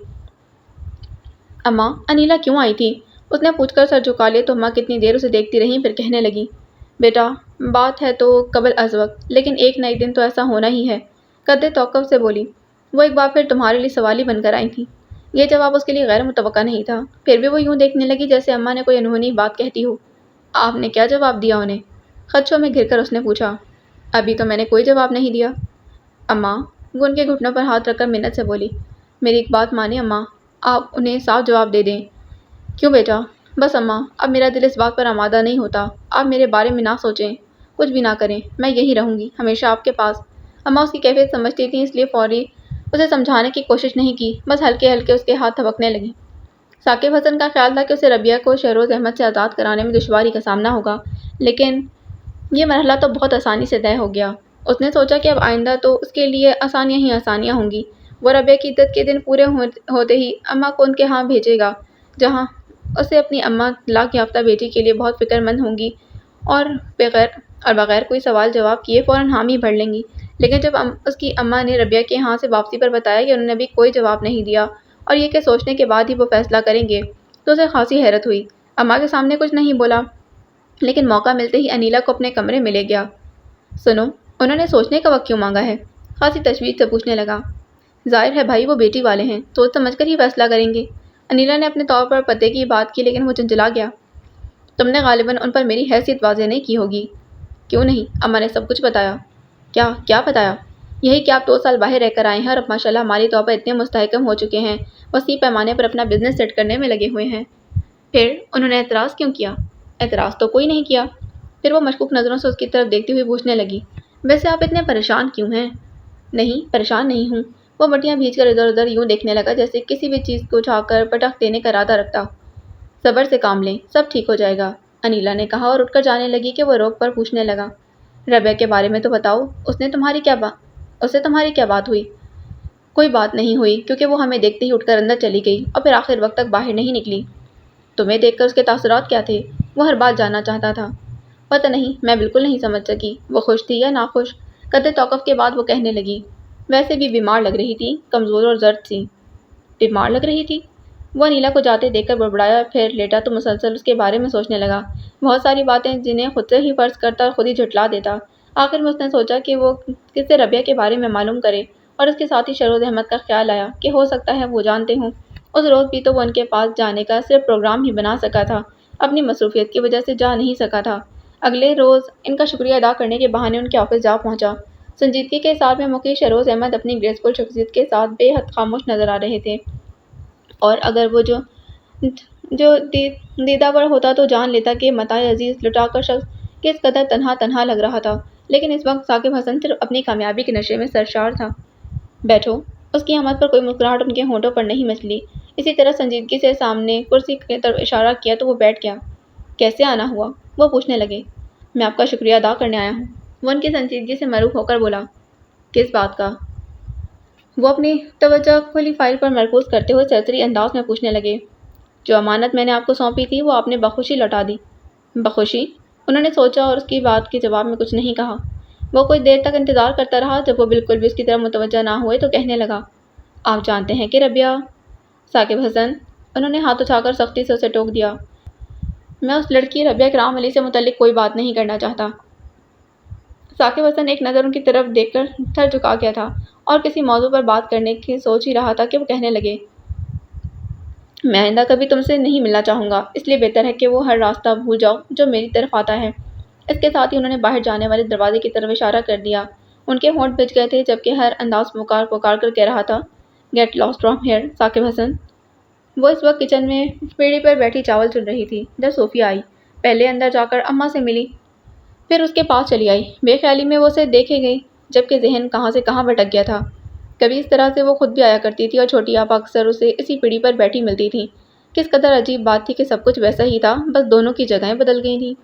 A: اماں، انیلا کیوں آئی تھی؟ اس نے پوچھ کر سر جھکا لیا تو اماں کتنی دیر اسے دیکھتی رہیں، پھر کہنے لگی، بیٹا بات ہے تو قبل از وقت، لیکن ایک نہ ایک دن تو ایسا ہونا ہی ہے۔ قدرے توقف سے بولی، وہ ایک بار پھر تمہارے لیے سوال ہی بن کر آئی تھیں۔ یہ جواب اس کے لیے غیر متوقع نہیں تھا، پھر بھی وہ یوں دیکھنے لگی جیسے اماں نے کوئی انہونی بات کہتی ہو۔ آپ نے کیا جواب دیا انہیں؟ خدشوں میں گھر کر اس نے پوچھا۔ ابھی تو میں نے کوئی جواب نہیں دیا اماں، وہ ان کے گھٹنوں پر ہاتھ رکھ کر منت سے بولی۔ میری ایک بات مانیں اماں، آپ انہیں صاف جواب دے دیں۔ کیوں بیٹا؟ بس اماں، اب میرا دل اس بات پر آمادہ نہیں ہوتا، آپ میرے بارے میں نہ سوچیں، کچھ بھی نہ کریں، میں یہی رہوں گی ہمیشہ آپ کے پاس۔ اماں اس کی کیفیت سمجھتی تھیں، اس لیے فوری اسے سمجھانے کی کوشش نہیں کی، بس ہلکے ہلکے اس کے ہاتھ تھپکنے لگیں۔ ثاقب حسن کا خیال تھا کہ اسے ربیہ کو شہروز احمد سے آزاد کرانے میں دشواری کا سامنا ہوگا، لیکن یہ مرحلہ تو بہت آسانی سے طے ہو گیا۔ اس نے سوچا کہ اب آئندہ تو اس کے لیے آسانیاں ہی آسانیاں ہوں گی۔ وہ ربیہ کی عدت کے دن پورے ہوتے ہی اماں کو ان کے ہاں بھیجے گا، جہاں اسے اپنی اماں طلاق یافتہ بیٹی کے لیے بہت فکر مند ہوں گی اور بغیر کوئی سوال جواب کیے فوراً حامی بھر لیں گی۔ لیکن جب اس کی اماں نے ربیہ کے ہاں سے واپسی پر بتایا کہ انہوں نے ابھی کوئی جواب نہیں دیا اور یہ کہ سوچنے کے بعد ہی وہ فیصلہ کریں گے، تو اسے خاصی حیرت ہوئی۔ اماں کے سامنے کچھ نہیں بولا، لیکن موقع ملتے ہی انیلا کو اپنے کمرے میں لے گیا۔ سنو، انہوں نے سوچنے کا وقت کیوں مانگا ہے؟ خاصی تشویش سے پوچھنے لگا۔ ظاہر ہے بھائی، وہ بیٹی والے ہیں، سوچ سمجھ کر ہی فیصلہ کریں گے۔ انیلا نے اپنے طور پر پتے کی بات کی، لیکن وہ چنچلا گیا۔ تم نے غالباً ان پر میری حیثیت واضح نہیں کی ہوگی۔ کیوں نہیں؟ اماں نے سب کچھ بتایا۔ کیا بتایا؟ یہی کہ آپ 2 سال باہر رہ کر آئے ہیں اور اب ماشاءاللہ مالی طور پر اتنے مستحکم ہو چکے ہیں، وسیع پیمانے پر اپنا بزنس سیٹ کرنے میں لگے ہوئے ہیں۔ پھر انہوں نے اعتراض کیوں کیا؟ اعتراض تو کوئی نہیں کیا۔ پھر وہ مشکوک نظروں سے اس کی طرف دیکھتی ہوئی پوچھنے لگی، ویسے آپ اتنے پریشان کیوں ہیں؟ نہیں، پریشان نہیں ہوں۔ وہ مٹیاں بھیج کر ادھر ادھر یوں دیکھنے لگا جیسے کسی بھی چیز کو اٹھا کر پٹخ دینے کا ارادہ رکھتا۔ صبر سے کام لیں، سب ٹھیک ہو جائے گا، انیلا نے کہا اور اٹھ کر جانے لگی کہ وہ روک پر پوچھنے لگا، ربیہ کے بارے میں تو بتاؤ، اسے تمہاری کیا بات ہوئی؟ کوئی بات نہیں ہوئی، کیونکہ وہ ہمیں دیکھتے ہی اٹھ کر اندر چلی گئی اور پھر آخر وقت تک باہر نہیں نکلی۔ تمہیں دیکھ کر اس کے تاثرات کیا تھے؟ وہ ہر بات جاننا چاہتا تھا۔ پتہ نہیں، میں بالکل نہیں سمجھ سکی، وہ خوش تھی یا ناخوش۔ قدرے توقف کے بعد وہ کہنے لگی، ویسے بھی بیمار لگ رہی تھی، کمزور اور زرد سی۔ بیمار لگ رہی تھی؟ وہ انیلا کو جاتے دیکھ کر بڑبڑایا اور پھر لیٹا تو مسلسل اس کے بارے میں سوچنے لگا، بہت ساری باتیں جنہیں خود سے ہی فرض کرتا اور خود ہی جھٹلا دیتا۔ آخر میں اس نے سوچا کہ وہ کس سے ربیہ کے بارے میں معلوم کرے، اور اس کے ساتھ ہی شروز احمد کا خیال آیا کہ ہو سکتا ہے وہ جانتے ہوں۔ اس روز بھی تو وہ ان کے پاس جانے کا صرف پروگرام ہی بنا سکا تھا، اپنی مصروفیت کی وجہ سے جا نہیں سکا تھا۔ اگلے روز ان کا شکریہ ادا کرنے کے بہانے ان کے آفس جا پہنچا۔ سنجیدگی کے ساتھ میں مکی شروز احمد اپنی گریسفل شخصیت کے ساتھ بے حد خاموش نظر آ رہے تھے، اور اگر وہ جو دیدہ ور ہوتا تو جان لیتا کہ متاع عزیز لٹا کر شخص کس قدر تنہا لگ رہا تھا، لیکن اس وقت ثاقب حسن صرف اپنی کامیابی کے نشے میں سرشار تھا۔ بیٹھو۔ اس کی آمد پر کوئی مسکراہٹ ان کے ہونٹوں پر نہیں مچلی۔ اسی طرح سنجیدگی سے سامنے کرسی کی طرف اشارہ کیا تو وہ بیٹھ گیا۔ کیسے آنا ہوا؟ وہ پوچھنے لگے۔ میں آپ کا شکریہ ادا کرنے آیا ہوں، وہ ان کی سنجیدگی سے مروب ہو کر بولا۔ کس بات کا؟ وہ اپنی توجہ کھلی فائل پر مرکوز کرتے ہوئے سرسری انداز میں پوچھنے لگے۔ جو امانت میں نے آپ کو سونپی تھی وہ آپ نے بخوشی لوٹا دی۔ بخوشی؟ انہوں نے سوچا اور اس کی بات کے جواب میں کچھ نہیں کہا۔ وہ کچھ دیر تک انتظار کرتا رہا، جب وہ بالکل بھی اس کی طرف متوجہ نہ ہوئے تو کہنے لگا، آپ جانتے ہیں کہ ربیہ؟ ثاقب حسن، انہوں نے ہاتھ اٹھا کر سختی سے اسے ٹوک دیا، میں اس لڑکی ربیہ اکرام علی سے متعلق کوئی بات نہیں کرنا چاہتا۔ ثاقب حسن ایک نظر ان کی طرف دیکھ کر سر جھکا گیا تھا اور کسی موضوع پر بات کرنے کی سوچ ہی رہا تھا کہ وہ کہنے لگے، میں آئندہ کبھی تم سے نہیں ملنا چاہوں گا، اس لیے بہتر ہے کہ وہ ہر راستہ بھول جاؤ جو میری طرف آتا ہے۔ اس کے ساتھ ہی انہوں نے باہر جانے والے دروازے کی طرف اشارہ کر دیا۔ ان کے ہونٹ بھج گئے تھے، جبکہ ہر انداز پکار کر کہہ رہا تھا، get lost from here Saqib Hasan. وہ اس وقت کچن میں پیڑھی پر بیٹھی چاول چن رہی تھی جب صوفیہ آئی۔ پہلے اندر جا کر اماں سے ملی، پھر اس کے پاس چلی آئی۔ بے خیالی میں وہ اسے دیکھے گئی، جبکہ ذہن کہاں سے کہاں بھٹک گیا تھا۔ کبھی اس طرح سے وہ خود بھی آیا کرتی تھی اور چھوٹی آپا اکثر اسے اسی پیڑھی پر بیٹھی ملتی تھی۔ کس قدر عجیب بات تھی کہ سب کچھ ویسا ہی تھا، بس دونوں کی جگہیں بدل گئی تھیں۔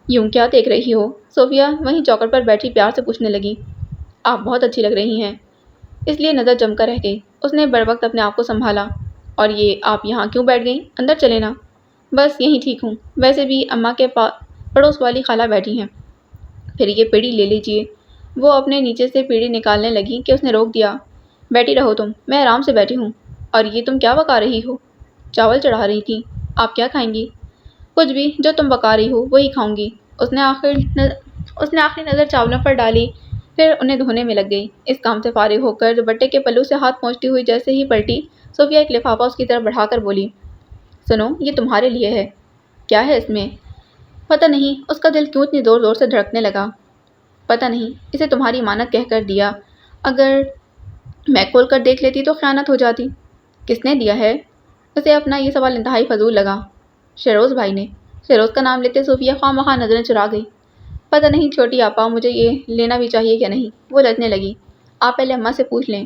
A: یوں کیا دیکھ رہی ہو؟ صوفیہ وہیں چوکٹ پر بیٹھی پیار سے پوچھنے لگی۔ آپ بہت اچھی لگ رہی ہیں۔ اس لیے نظر جم کر رہ گئی۔ اس نے بروقت اپنے آپ کو سنبھالا، اور یہ آپ یہاں کیوں بیٹھ گئیں؟ اندر چلیں نا۔ بس یہیں ٹھیک ہوں، ویسے بھی اماں کے پڑوس والی خالہ بیٹھی ہیں۔ پھر یہ پیڑھی لے لیجیے۔ وہ اپنے نیچے سے پیڑھی نکالنے لگی کہ اس نے روک دیا۔ بیٹھی رہو تم، میں آرام سے بیٹھی ہوں۔ اور یہ تم کیا پکا رہی ہو؟ چاول چڑھا رہی تھی۔ آپ کیا کھائیں گی؟ کچھ بھی، جو تم پکا رہی ہو وہی کھاؤں گی۔ اس نے آخری نظر چاولوں پر ڈالی، پھر انہیں دھونے میں لگ گئی۔ اس کام سے فارغ ہو کر دوپٹے کے پلو سے ہاتھ پہنچتی ہوئی جیسے ہی پلٹی، صوفیہ ایک لفافہ اس کی طرف بڑھا کر بولی، سنو، یہ تمہارے لیے ہے۔ کیا ہے اس میں؟ پتہ نہیں، اس کا دل کیوں اتنی زور زور سے دھڑکنے لگا۔ پتہ نہیں، اسے تمہاری امانت کہہ کر دیا، اگر میں کھول کر دیکھ لیتی تو خیانت ہو جاتی۔ کس نے دیا ہے؟ اسے اپنا یہ سوال انتہائی فضول لگا۔ شیروز بھائی نے۔ شیروز کا نام لیتے صوفیہ خواہ مخواہ نظریں چرا گئی۔ پتہ نہیں چھوٹی آپا، مجھے یہ لینا بھی چاہیے یا نہیں؟ وہ لجنے لگی۔ آپ پہلے اماں سے پوچھ لیں۔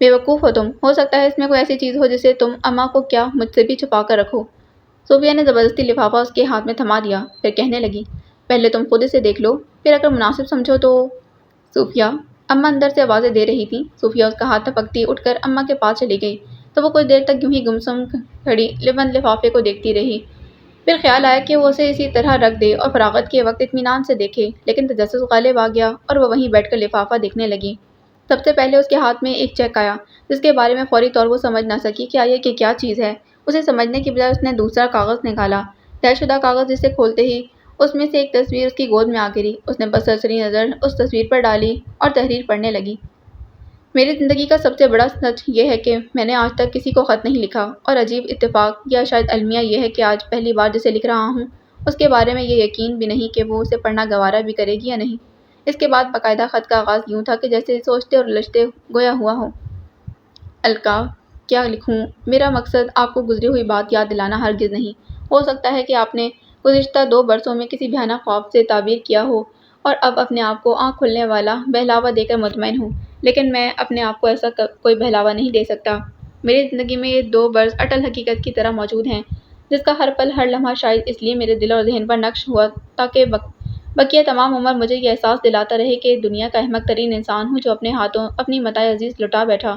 A: بے وقوف ہو تم، ہو سکتا ہے اس میں کوئی ایسی چیز ہو جسے تم اماں کو کیا مجھ سے بھی چھپا کر رکھو۔ صوفیہ نے زبردستی لفافہ اس کے ہاتھ میں تھما دیا، پھر کہنے لگی، پہلے تم خود اسے دیکھ لو، پھر اگر مناسب سمجھو تو۔ صوفیہ، اماں اندر سے آوازیں دے رہی تھیں۔ صوفیہ اس کا ہاتھ ٹپکتی اٹھ کر اماں کے پاس چلی گئی، تو وہ کچھ دیر تک یوں ہی گمسم کھڑی بند لفافے کو دیکھتی رہی۔ پھر خیال آیا کہ وہ اسے اسی طرح رکھ دے اور فراغت کے وقت اطمینان سے دیکھے، لیکن تجسس غالب آ گیا اور وہ وہیں بیٹھ کر لفافہ دیکھنے لگی۔ سب سے پہلے اس کے ہاتھ میں ایک چیک آیا، جس کے بارے میں فوری طور وہ سمجھ نہ سکی کہ آیا کہ کیا چیز ہے، اسے سمجھنے کی بجائے اس نے دوسرا کاغذ نکالا۔ طے شدہ کاغذ جسے کھولتے ہی اس میں سے ایک تصویر اس کی گود میں آ گری۔ اس نے بس سرسری نظر اس تصویر پر ڈالی اور تحریر پڑھنے لگی۔ میری زندگی کا سب سے بڑا سچ یہ ہے کہ میں نے آج تک کسی کو خط نہیں لکھا، اور عجیب اتفاق یا شاید المیہ یہ ہے کہ آج پہلی بار جسے لکھ رہا ہوں اس کے بارے میں یہ یقین بھی نہیں کہ وہ اسے پڑھنا گوارا بھی کرے گی یا نہیں۔ اس کے بعد باقاعدہ خط کا آغاز یوں تھا کہ جیسے سوچتے اور الجھتے گویا ہوا ہو۔ القاء، کیا لکھوں؟ میرا مقصد آپ کو گزری ہوئی بات یاد دلانا ہرگز نہیں۔ ہو سکتا ہے کہ آپ نے گزشتہ 2 برسوں میں کسی بھیانک خواب سے تعبیر کیا ہو اور اب اپنے آپ کو آنکھ کھلنے والا بہلاوا دے کر مطمئن ہوں، لیکن میں اپنے آپ کو ایسا کوئی بہلاوا نہیں دے سکتا۔ میری زندگی میں یہ 2 برس اٹل حقیقت کی طرح موجود ہیں، جس کا ہر پل ہر لمحہ شاید اس لیے میرے دل اور ذہن پر نقش ہوا تاکہ بقیہ تمام عمر مجھے یہ احساس دلاتا رہے کہ دنیا کا احمق ترین انسان ہوں جو اپنے ہاتھوں اپنی متاع عزیز لٹا بیٹھا۔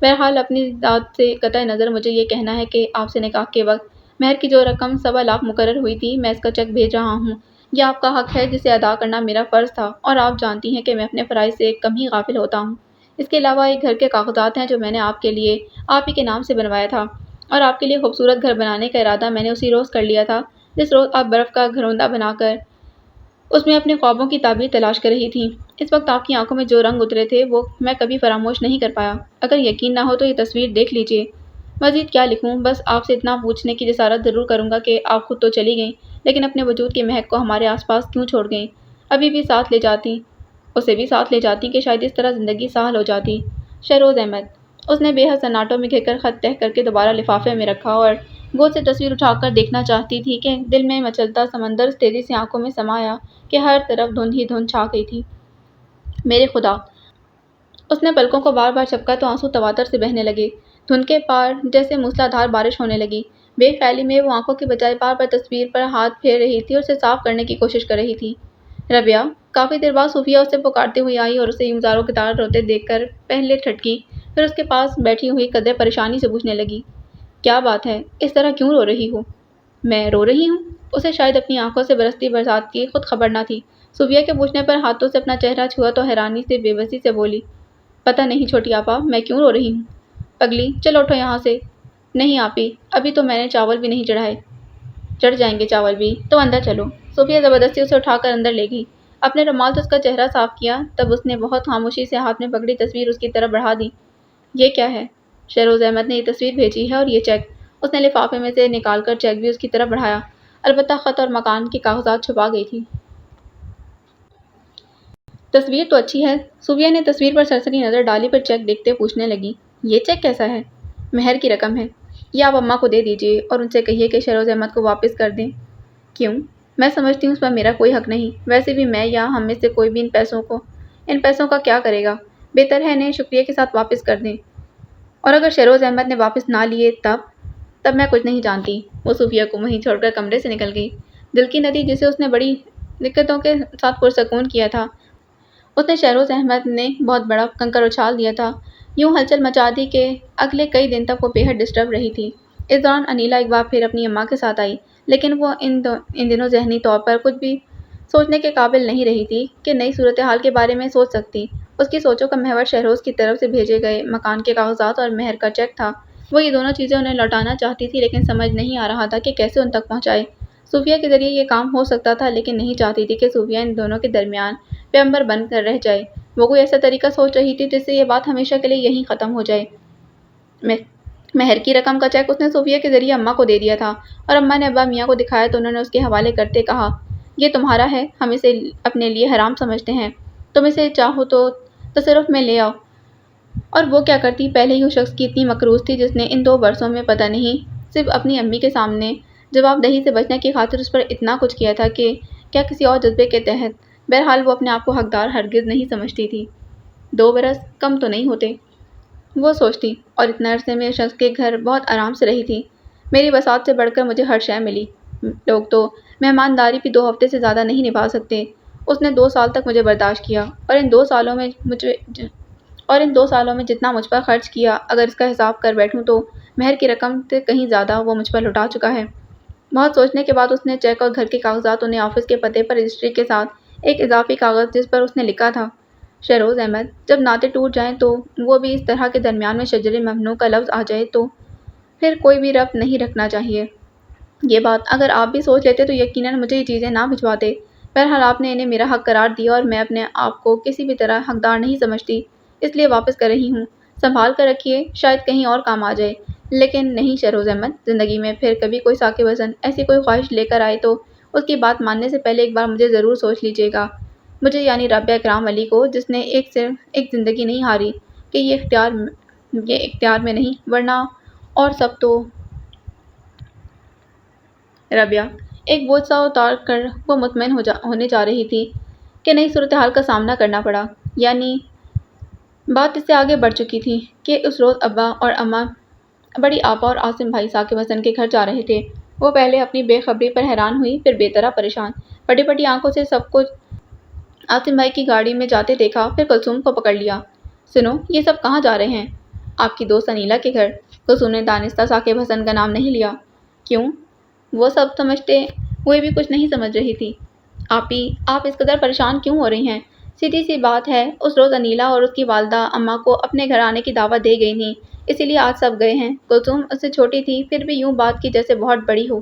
A: بہرحال اپنی ذات سے قطع نظر مجھے یہ کہنا ہے کہ آپ سے نکاح کے وقت مہر کی جو رقم 1.25 لاکھ مقرر ہوئی تھی، میں اس کا چیک بھیج رہا ہوں۔ یہ آپ کا حق ہے جسے ادا کرنا میرا فرض تھا، اور آپ جانتی ہیں کہ میں اپنے فرائض سے کم ہی غافل ہوتا ہوں۔ اس کے علاوہ ایک گھر کے کاغذات ہیں جو میں نے آپ کے لیے آپ ہی کے نام سے بنوایا تھا، اور آپ کے لیے خوبصورت گھر بنانے کا ارادہ میں نے اسی روز کر لیا تھا جس روز آپ برف کا گھروندہ بنا کر اس میں اپنے خوابوں کی تعبیر تلاش کر رہی تھیں۔ اس وقت آپ کی آنکھوں میں جو رنگ اترے تھے وہ میں کبھی فراموش نہیں کر پایا۔ اگر یقین نہ ہو تو یہ تصویر دیکھ لیجیے۔ مزید کیا لکھوں؟ بس آپ سے اتنا پوچھنے کی جسارت ضرور کروں گا کہ آپ خود تو چلی گئیں، لیکن اپنے وجود کی مہک کو ہمارے آس پاس کیوں چھوڑ گئیں؟ ابھی بھی ساتھ لے جاتی، اسے بھی ساتھ لے جاتی کہ شاید اس طرح زندگی سہل ہو جاتی۔ شہروز احمد۔ اس نے بے حد سناٹوں میں گھر کر خط تہہ کر کے دوبارہ لفافے میں رکھا اور گود سے تصویر اٹھا کر دیکھنا چاہتی تھی کہ دل میں مچلتا سمندر اس تیزی سے آنکھوں میں سمایا کہ ہر طرف دھند ہی دھند چھا گئی تھی۔ میرے خدا! اس نے پلکوں کو بار بار جھپکا تو آنسو تواتر سے بہنے لگے۔ دھند کے پار جیسے موسلادھار بارش ہونے لگی۔ بے خیالی میں وہ آنکھوں کے بجائے بار بار تصویر پر ہاتھ پھیر رہی تھی اور اسے صاف کرنے کی کوشش کر رہی تھی۔ ربیہ! کافی دیر بعد صوفیہ اسے پکارتے ہوئی آئی اور اسے یوں زاروں کی طرح روتے دیکھ کر پہلے ٹھٹکی، پھر اس کے پاس بیٹھی ہوئی قدرے پریشانی سے پوچھنے لگی، کیا بات ہے؟ اس طرح کیوں رو رہی ہو؟ میں رو رہی ہوں؟ اسے شاید اپنی آنکھوں سے برستی برسات کی خود خبر نہ تھی۔ صوفیہ کے پوچھنے پر ہاتھوں سے اپنا چہرہ چھوا تو حیرانی سے بے بسی سے بولی، پتہ نہیں چھوٹی آپا، میں کیوں رو رہی ہوں؟ پگلی، چل اٹھو یہاں سے۔ نہیں آپی، ابھی تو میں نے چاول بھی نہیں چڑھائے۔ چڑھ جائیں گے چاول بھی، تو اندر چلو۔ صوفیہ زبردستی اسے اٹھا کر اندر لے گئی۔ اپنے رومال سے اس کا چہرہ صاف کیا، تب اس نے بہت خاموشی سے ہاتھ میں پکڑی تصویر اس کی طرف بڑھا دی۔ یہ کیا ہے؟ شہروز احمد نے یہ تصویر بھیجی ہے اور یہ چیک۔ اس نے لفافے میں سے نکال کر چیک بھی اس کی طرف بڑھایا، البتہ خط اور مکان کے کاغذات چھپا گئی تھی۔ تصویر تو اچھی ہے۔ صوفیہ نے تصویر پر سرسری نظر ڈالی پھر چیک دیکھتے پوچھنے لگی، یہ چیک کیسا ہے؟ مہر کی رقم ہے، یہ آپ اماں کو دے دیجیے اور ان سے کہیے کہ شہروز احمد کو واپس کر دیں۔ کیوں؟ میں سمجھتی ہوں اس پر میرا کوئی حق نہیں۔ ویسے بھی میں یا ہم میں سے کوئی بھی ان پیسوں کا کیا کرے گا؟ بہتر ہے انہیں شکریہ کے ساتھ واپس کر دیں۔ اور اگر شہروز احمد نے واپس نہ لیے تب میں کچھ نہیں جانتی۔ وہ صوفیہ کو وہیں چھوڑ کر کمرے سے نکل گئی۔ دل کی ندی جسے اس نے بڑی دقتوں کے ساتھ پرسکون کیا تھا، اس نے شہروز احمد نے بہت بڑا کنکر اچھال دیا تھا، یوں ہلچل مچا دی کہ اگلے کئی دن تک وہ بے حد ڈسٹرب رہی تھی۔ اس دوران انیلا ایک بار پھر اپنی اماں کے ساتھ آئی، لیکن وہ ان دنوں ذہنی طور پر کچھ بھی سوچنے کے قابل نہیں رہی تھی کہ نئی صورتحال کے بارے میں سوچ سکتی۔ اس کی سوچوں کا محور شہروز کی طرف سے بھیجے گئے مکان کے کاغذات اور مہر کا چیک تھا۔ وہ یہ دونوں چیزیں انہیں لوٹانا چاہتی تھی، لیکن سمجھ نہیں آ رہا تھا کہ کیسے ان تک پہنچائے۔ صوفیہ کے ذریعے یہ کام ہو سکتا تھا، لیکن نہیں چاہتی تھی کہ صوفیہ ان دونوں کے درمیان پیغمبر بن کر رہ جائے۔ وہ کوئی ایسا طریقہ سوچ رہی تھی جس سے یہ بات ہمیشہ کے لیے یہیں ختم ہو جائے۔ مہر کی رقم کا چیک اس نے صوفیہ کے ذریعے اماں کو دے دیا تھا، اور اماں نے ابا میاں کو دکھایا تو انہوں نے اس کے حوالے کرتے کہا، یہ تمہارا ہے، ہم اسے اپنے لیے حرام سمجھتے ہیں، تم اسے چاہو تو تصرف میں لے آؤ۔ اور وہ کیا کرتی؟ پہلے ہی اس شخص کی اتنی مکروز تھی جس نے ان 2 برسوں میں پتہ نہیں صرف اپنی امی کے سامنے جواب دہی سے بچنے کی خاطر اس پر اتنا کچھ کیا تھا کہ کیا کسی اور جذبے کے تحت۔ بہرحال وہ اپنے آپ کو حقدار ہرگز نہیں سمجھتی تھی۔ 2 برس کم تو نہیں ہوتے، وہ سوچتی، اور اتنے عرصے میں اس شخص کے گھر بہت آرام سے رہی تھی۔ میری بساط سے بڑھ کر مجھے ہر شے ملی۔ لوگ تو مہمانداری بھی 2 ہفتے سے زیادہ نہیں نبھا سکتے۔ اس نے 2 سال تک مجھے برداشت کیا، اور ان 2 سالوں میں جتنا مجھ پر خرچ کیا، اگر اس کا حساب کر بیٹھوں تو مہر کی رقم سے کہیں زیادہ وہ مجھ پر لٹا چکا ہے۔ بہت سوچنے کے بعد اس نے چیک اور گھر کے کاغذات انہیں آفس کے پتے پر رجسٹری کے ساتھ ایک اضافی کاغذ جس پر اس نے لکھا تھا، شہروز احمد، جب ناطے ٹوٹ جائیں تو وہ بھی اس طرح کے درمیان میں شجر ممنوع کا لفظ آ جائے تو پھر کوئی بھی ربط نہیں رکھنا چاہیے۔ یہ بات اگر آپ بھی سوچ لیتے تو یقیناً مجھے یہ چیزیں نہ بھجواتے۔ بہرحال آپ نے انہیں میرا حق قرار دیا اور میں اپنے آپ کو کسی بھی طرح حقدار نہیں سمجھتی، اس لیے واپس کر رہی ہوں۔ سنبھال کر رکھیے، شاید کہیں اور کام آ جائے۔ لیکن نہیں شہروز احمد، زندگی میں پھر کبھی کوئی ثاقب حسن ایسی کوئی خواہش لے کر آئے تو اس کی بات ماننے سے پہلے ایک بار مجھے ضرور سوچ لیجیے گا۔ مجھے یعنی رابعہ اکرام علی کو، جس نے صرف ایک زندگی نہیں ہاری کہ یہ اختیار میں نہیں، ورنہ اور سب تو۔ رابعہ ایک بوجھ سا اتار کر وہ مطمئن ہونے جا رہی تھی کہ نئی صورتحال کا سامنا کرنا پڑا۔ یعنی بات اس سے آگے بڑھ چکی تھی کہ اس روز ابا اور اماں بڑی آپا اور عاصم بھائی ثاقب حسن کے گھر جا رہے تھے۔ وہ پہلے اپنی بے خبری پر حیران ہوئی، پھر بے طرح پریشان، پھٹی پھٹی آنکھوں سے سب کچھ عاصم بھائی کی گاڑی میں جاتے دیکھا، پھر کلثوم کو پکڑ لیا۔ سنو، یہ سب کہاں جا رہے ہیں؟ آپ کی دوست انیلا کے گھر۔ کلثوم نے دانستہ ثاقب حسن کا نام نہیں لیا۔ کیوں؟ وہ سب سمجھتے ہوئے بھی کچھ نہیں سمجھ رہی تھی۔ آپی، آپ اس قدر پریشان کیوں ہو رہی ہیں؟ سیدھی سی بات ہے، اس روز انیلا اور اس کی والدہ اماں کو اپنے گھر آنے کی دعوت دے گئی تھیں، اسی لیے آج سب گئے ہیں۔ کلثوم اس سے چھوٹی تھی، پھر بھی یوں بات کی جیسے بہت بڑی ہو۔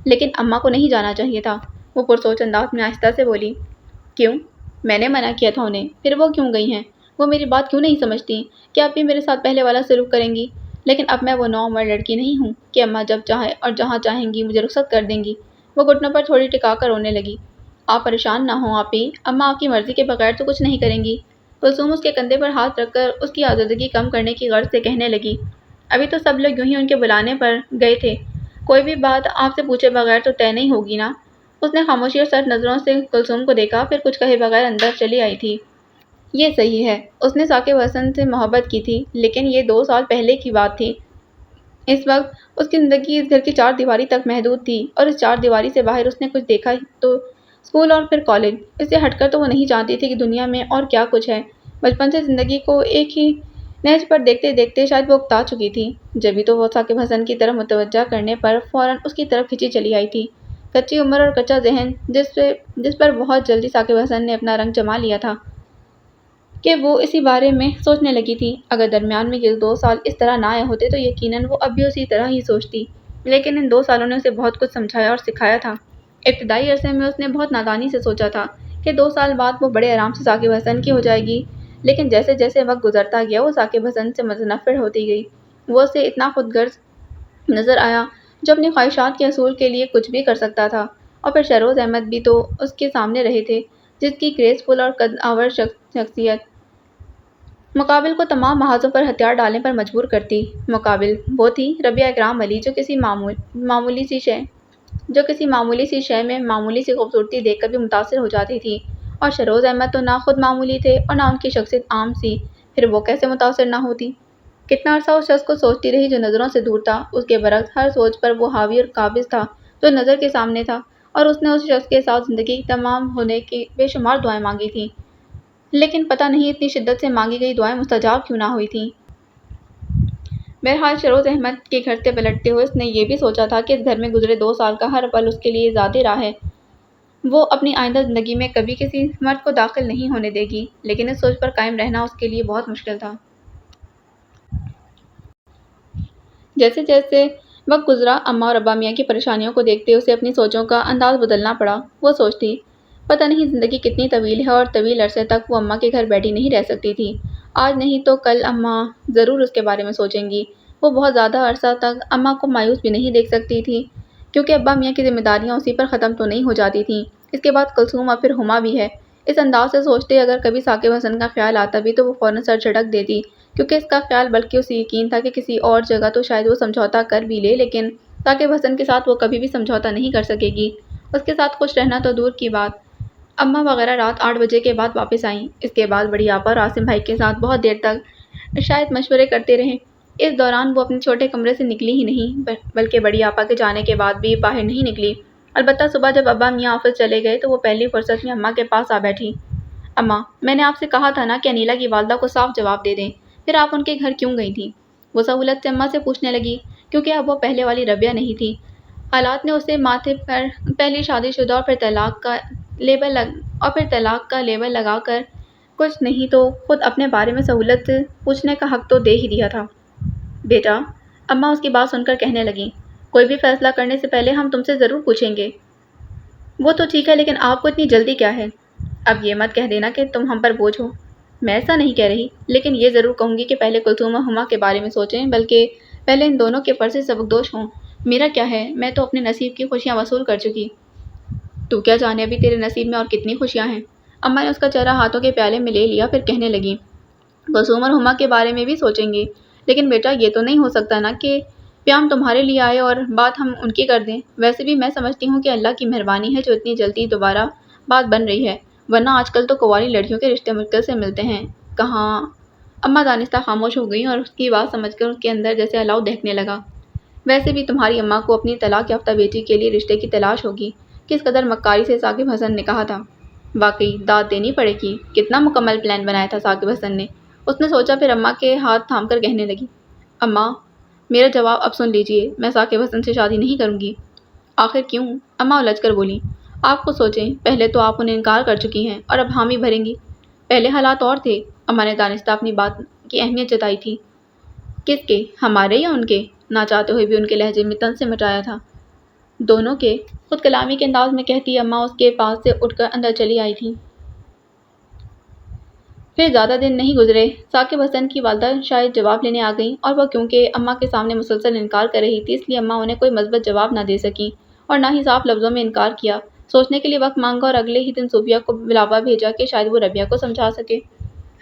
A: لیکن اماں کو نہیں جانا چاہیے تھا، وہ پرسوچ انداز میں آہستہ سے بولی۔ کیوں؟ میں نے منع کیا تھا انہیں، پھر وہ کیوں گئی ہیں؟ وہ میری بات کیوں نہیں سمجھتی؟ کیا اب بھی میرے ساتھ پہلے والا سلوک کریں گی؟ لیکن اب میں وہ نوعمر لڑکی نہیں ہوں کہ اماں جب چاہے اور جہاں چاہیں گی مجھے رخصت کر دیں گی۔ وہ گھٹنوں پر تھوڑی ٹکا کر رونے لگی۔ آپ پریشان نہ ہوں آپی، اماں آپ کی مرضی کے بغیر تو کچھ نہیں کریں گی۔ کلثوم اس کے کندھے پر ہاتھ رکھ کر اس کی آزردگی کم کرنے کی غرض سے کہنے لگی۔ ابھی تو سب لوگ یوں ہی ان کے بلانے پر گئے تھے، کوئی بھی بات آپ سے پوچھے بغیر تو طے نہیں ہوگی نا؟ اس نے خاموشی اور سرد نظروں سے کلثوم کو دیکھا، پھر کچھ کہے بغیر اندر چلی آئی تھی۔ یہ صحیح ہے، اس نے ثاقب حسن سے محبت کی تھی، لیکن یہ 2 سال پہلے کی بات تھی۔ اس وقت اس کی زندگی اس گھر کی 4 دیواری تک محدود تھی، اور اس 4 دیواری سے باہر اس نے کچھ دیکھا تو اسکول اور پھر کالج۔ اس سے ہٹ کر تو وہ نہیں جانتی تھی کہ دنیا میں اور کیا کچھ ہے۔ بچپن سے زندگی کو ایک ہی نہج پر دیکھتے دیکھتے شاید وہ اکتا چکی تھی، جبھی تو وہ ثاقب حسن کی طرف متوجہ کرنے پر فوراً اس کی طرف کھنچی چلی آئی تھی۔ کچی عمر اور کچا ذہن، جس پر بہت جلدی ثاقب حسن نے اپنا رنگ جما لیا تھا کہ وہ اسی بارے میں سوچنے لگی تھی۔ اگر درمیان میں یہ 2 سال اس طرح نہ آئے ہوتے تو یقیناً وہ اب بھی اسی طرح ہی سوچتی، لیکن ان 2 سالوں نے اسے بہت کچھ سمجھایا اور سکھایا تھا۔ ابتدائی عرصے میں اس نے بہت نادانی سے سوچا تھا کہ 2 سال بعد وہ بڑے آرام سے ثاقب حسن کی ہو جائے گی، لیکن جیسے جیسے وقت گزرتا گیا وہ ثاقب حسن سے متنفر ہوتی گئی۔ وہ اسے اتنا خود غرض نظر آیا جو اپنی خواہشات کے حصول کے لیے کچھ بھی کر سکتا تھا۔ اور پھر شہروز احمد بھی تو اس کے سامنے رہے تھے، جس کی گریس فل اور قد آور شخصیت مقابل کو تمام محاذوں پر ہتھیار ڈالنے پر مجبور کرتی۔ مقابل وہ تھی رابعہ اکرام علی، جو کسی معمولی سی شے میں معمولی سی خوبصورتی دیکھ کر بھی متاثر ہو جاتی تھی، اور شہروز احمد تو نہ خود معمولی تھے اور نہ ان کی شخصیت عام سی، پھر وہ کیسے متاثر نہ ہوتی؟ کتنا عرصہ اس شخص کو سوچتی رہی جو نظروں سے دور تھا، اس کے برعکس ہر سوچ پر وہ حاوی اور قابض تھا جو نظر کے سامنے تھا، اور اس نے اس شخص کے ساتھ زندگی تمام ہونے کی بے شمار دعائیں مانگی تھیں، لیکن پتہ نہیں اتنی شدت سے مانگی گئی دعائیں مستجاب کیوں نہ ہوئی تھیں۔ بہرحال شہروز احمد کے گھر سے پلٹتے ہوئے اس نے یہ بھی سوچا تھا کہ اس گھر میں گزرے 2 سال کا ہر پل اس کے لیے ذات راہ ہے۔ وہ اپنی آئندہ زندگی میں کبھی کسی مرد کو داخل نہیں ہونے دے گی، لیکن اس سوچ پر قائم رہنا اس کے لیے بہت مشکل تھا۔ جیسے جیسے وقت گزرا، اماں اور ابا میاں کی پریشانیوں کو دیکھتے اسے اپنی سوچوں کا انداز بدلنا پڑا۔ وہ سوچتی، پتہ نہیں زندگی کتنی طویل ہے اور طویل عرصے تک وہ اماں کے گھر بیٹھی نہیں رہ سکتی تھی۔ آج نہیں تو کل اماں ضرور اس کے بارے میں سوچیں گی۔ وہ بہت زیادہ عرصہ تک اماں کو مایوس بھی نہیں دیکھ سکتی تھی، کیونکہ ابا میاں کی ذمہ داریاں اسی پر ختم تو نہیں ہو جاتی تھیں۔ اس کے بعد کلثوم اور پھر ہما بھی ہے۔ اس انداز سے سوچتے اگر کبھی ثاقب حسن کا خیال آتا بھی تو وہ فوراً سر جھٹک دیتی، کیونکہ اس کا خیال بلکہ اسے یقین تھا کہ کسی اور جگہ تو شاید وہ سمجھوتا کر بھی لے، لیکن ثاقب حسن کے ساتھ وہ کبھی بھی سمجھوتا نہیں کر سکے گی۔ اس کے ساتھ خوش رہنا تو دور کی بات، اماں وغیرہ رات 8 بجے کے بعد واپس آئیں۔ اس کے بعد بڑی آپا اور عاصم بھائی کے ساتھ بہت دیر تک شاید مشورے کرتے رہے۔ اس دوران وہ اپنے چھوٹے کمرے سے نکلی ہی نہیں، بلکہ بڑی آپا کے جانے کے بعد بھی باہر نہیں نکلی۔ البتہ صبح جب ابا میاں آفس چلے گئے تو وہ پہلی فرصت میں اماں کے پاس آ بیٹھی۔ اماں، میں نے آپ سے کہا تھا نا کہ انیلا کی والدہ کو صاف جواب دے دیں، پھر آپ ان کے گھر کیوں گئی تھیں؟ وہ سہولت سے اماں سے پوچھنے لگی، کیونکہ اب وہ پہلے والی رابعہ نہیں تھی۔ حالات نے اسے ماتھے پر پہلی شادی شدہ اور پھر طلاق کا لیبل لگا کر کچھ نہیں تو خود اپنے بارے میں سہولت سے پوچھنے کا حق تو دے ہی دیا تھا۔ بیٹا، اماں اس کی بات سن کر کہنے لگیں، کوئی بھی فیصلہ کرنے سے پہلے ہم تم سے ضرور پوچھیں گے۔ وہ تو ٹھیک ہے، لیکن آپ کو اتنی جلدی کیا ہے؟ اب یہ مت کہہ دینا کہ تم ہم پر بوجھ ہو۔ میں ایسا نہیں کہہ رہی، لیکن یہ ضرور کہوں گی کہ پہلے کلثوم اور ہما کے بارے میں سوچیں، بلکہ پہلے ان دونوں کے پر سے سبکدوش ہوں۔ میرا کیا ہے، میں تو اپنے نصیب کی خوشیاں وصول کر چکی۔ تو کیا جانے ابھی تیرے نصیب میں اور کتنی خوشیاں ہیں۔ اماں نے اس کا چہرہ ہاتھوں کے پیالے میں لے لیا، پھر کہنے لگی، کلثوم اور ہما کے بارے میں بھی سوچیں گے، لیکن بیٹا یہ تو نہیں ہو سکتا نا کہ پیام تمہارے لیے آئے اور بات ہم ان کی کر دیں۔ ویسے بھی میں سمجھتی ہوں کہ اللہ کی مہربانی ہے جو اتنی جلدی دوبارہ بات بن رہی ہے، ورنہ آج کل تو کنواری لڑکیوں کے رشتے مشکل سے ملتے ہیں۔ کہاں؟ اماں دانستہ خاموش ہو گئیں اور اس کی بات سمجھ کر ان کے اندر جیسے الاؤ دہکنے لگا۔ ویسے بھی تمہاری اماں کو اپنی طلاق یافتہ بیٹی کے لیے رشتے کی تلاش ہوگی۔ کس قدر مکاری سے ثاقب حسن نے کہا تھا۔ واقعی داد دینی پڑے گی، کتنا مکمل پلان بنایا تھا ثاقب حسن نے۔ اس نے سوچا، پھر اماں کے ہاتھ تھام کر کہنے لگی، اماں میرا جواب اب سن لیجئے، میں ثاقب حسن سے شادی نہیں کروں گی۔ آخر کیوں؟ اماں الجھ کر بولیں، آپ خود سوچیں، پہلے تو آپ انہیں انکار کر چکی ہیں اور اب حامی بھریں گی۔ پہلے حالات اور تھے۔ اماں نے دانستہ اپنی بات کی اہمیت جتائی تھی۔ کس کے؟ ہمارے یا ان کے؟ نہ چاہتے ہوئے بھی ان کے لہجے میں طنز سے مٹایا تھا۔ دونوں کے، خود کلامی کے انداز میں کہتی اماں اس کے پاس سے اٹھ کر اندر چلی آئی تھیں۔ پھر زیادہ دن نہیں گزرے، ثاقب حسن کی والدہ شاید جواب لینے آ گئیں، اور وہ کیونکہ اماں کے سامنے مسلسل انکار کر رہی تھی، اس لیے اماں انہیں کوئی مثبت جواب نہ دے سکیں اور نہ ہی صاف لفظوں میں انکار کیا۔ سوچنے کے لیے وقت مانگا اور اگلے ہی دن صوفیہ کو بلاوا بھیجا کہ شاید وہ ربیہ کو سمجھا سکے۔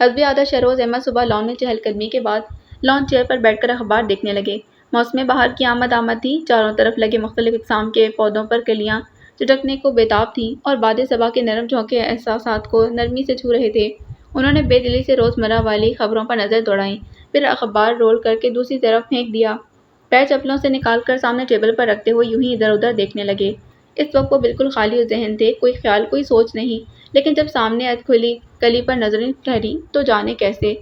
A: حسب عادت شہروز احمد صبح لان میں چہل قدمی کے بعد لان چیئر پر بیٹھ کر اخبار دیکھنے لگے۔ موسم بہار کی آمد تھی، چاروں طرف لگے مختلف اقسام کے پودوں پر کلیاں چٹکنے کو بےتاب تھیں اور باد صبا کے نرم جھونکے احساسات کو نرمی سے چھو رہے تھے۔ انہوں نے بے دلی سے روزمرہ والی خبروں پر نظر دوڑائی، پھر اخبار رول کر کے دوسری طرف پھینک دیا۔ پیر چپلوں سے نکال کر سامنے ٹیبل پر رکھتے ہوئے یوں ہی ادھر ادھر دیکھنے لگے۔ اس وقت وہ بالکل خالی ذہن تھے، کوئی خیال، کوئی سوچ نہیں، لیکن جب سامنے کھلی کلی پر نظریں ٹھہری تو جانے کیسے،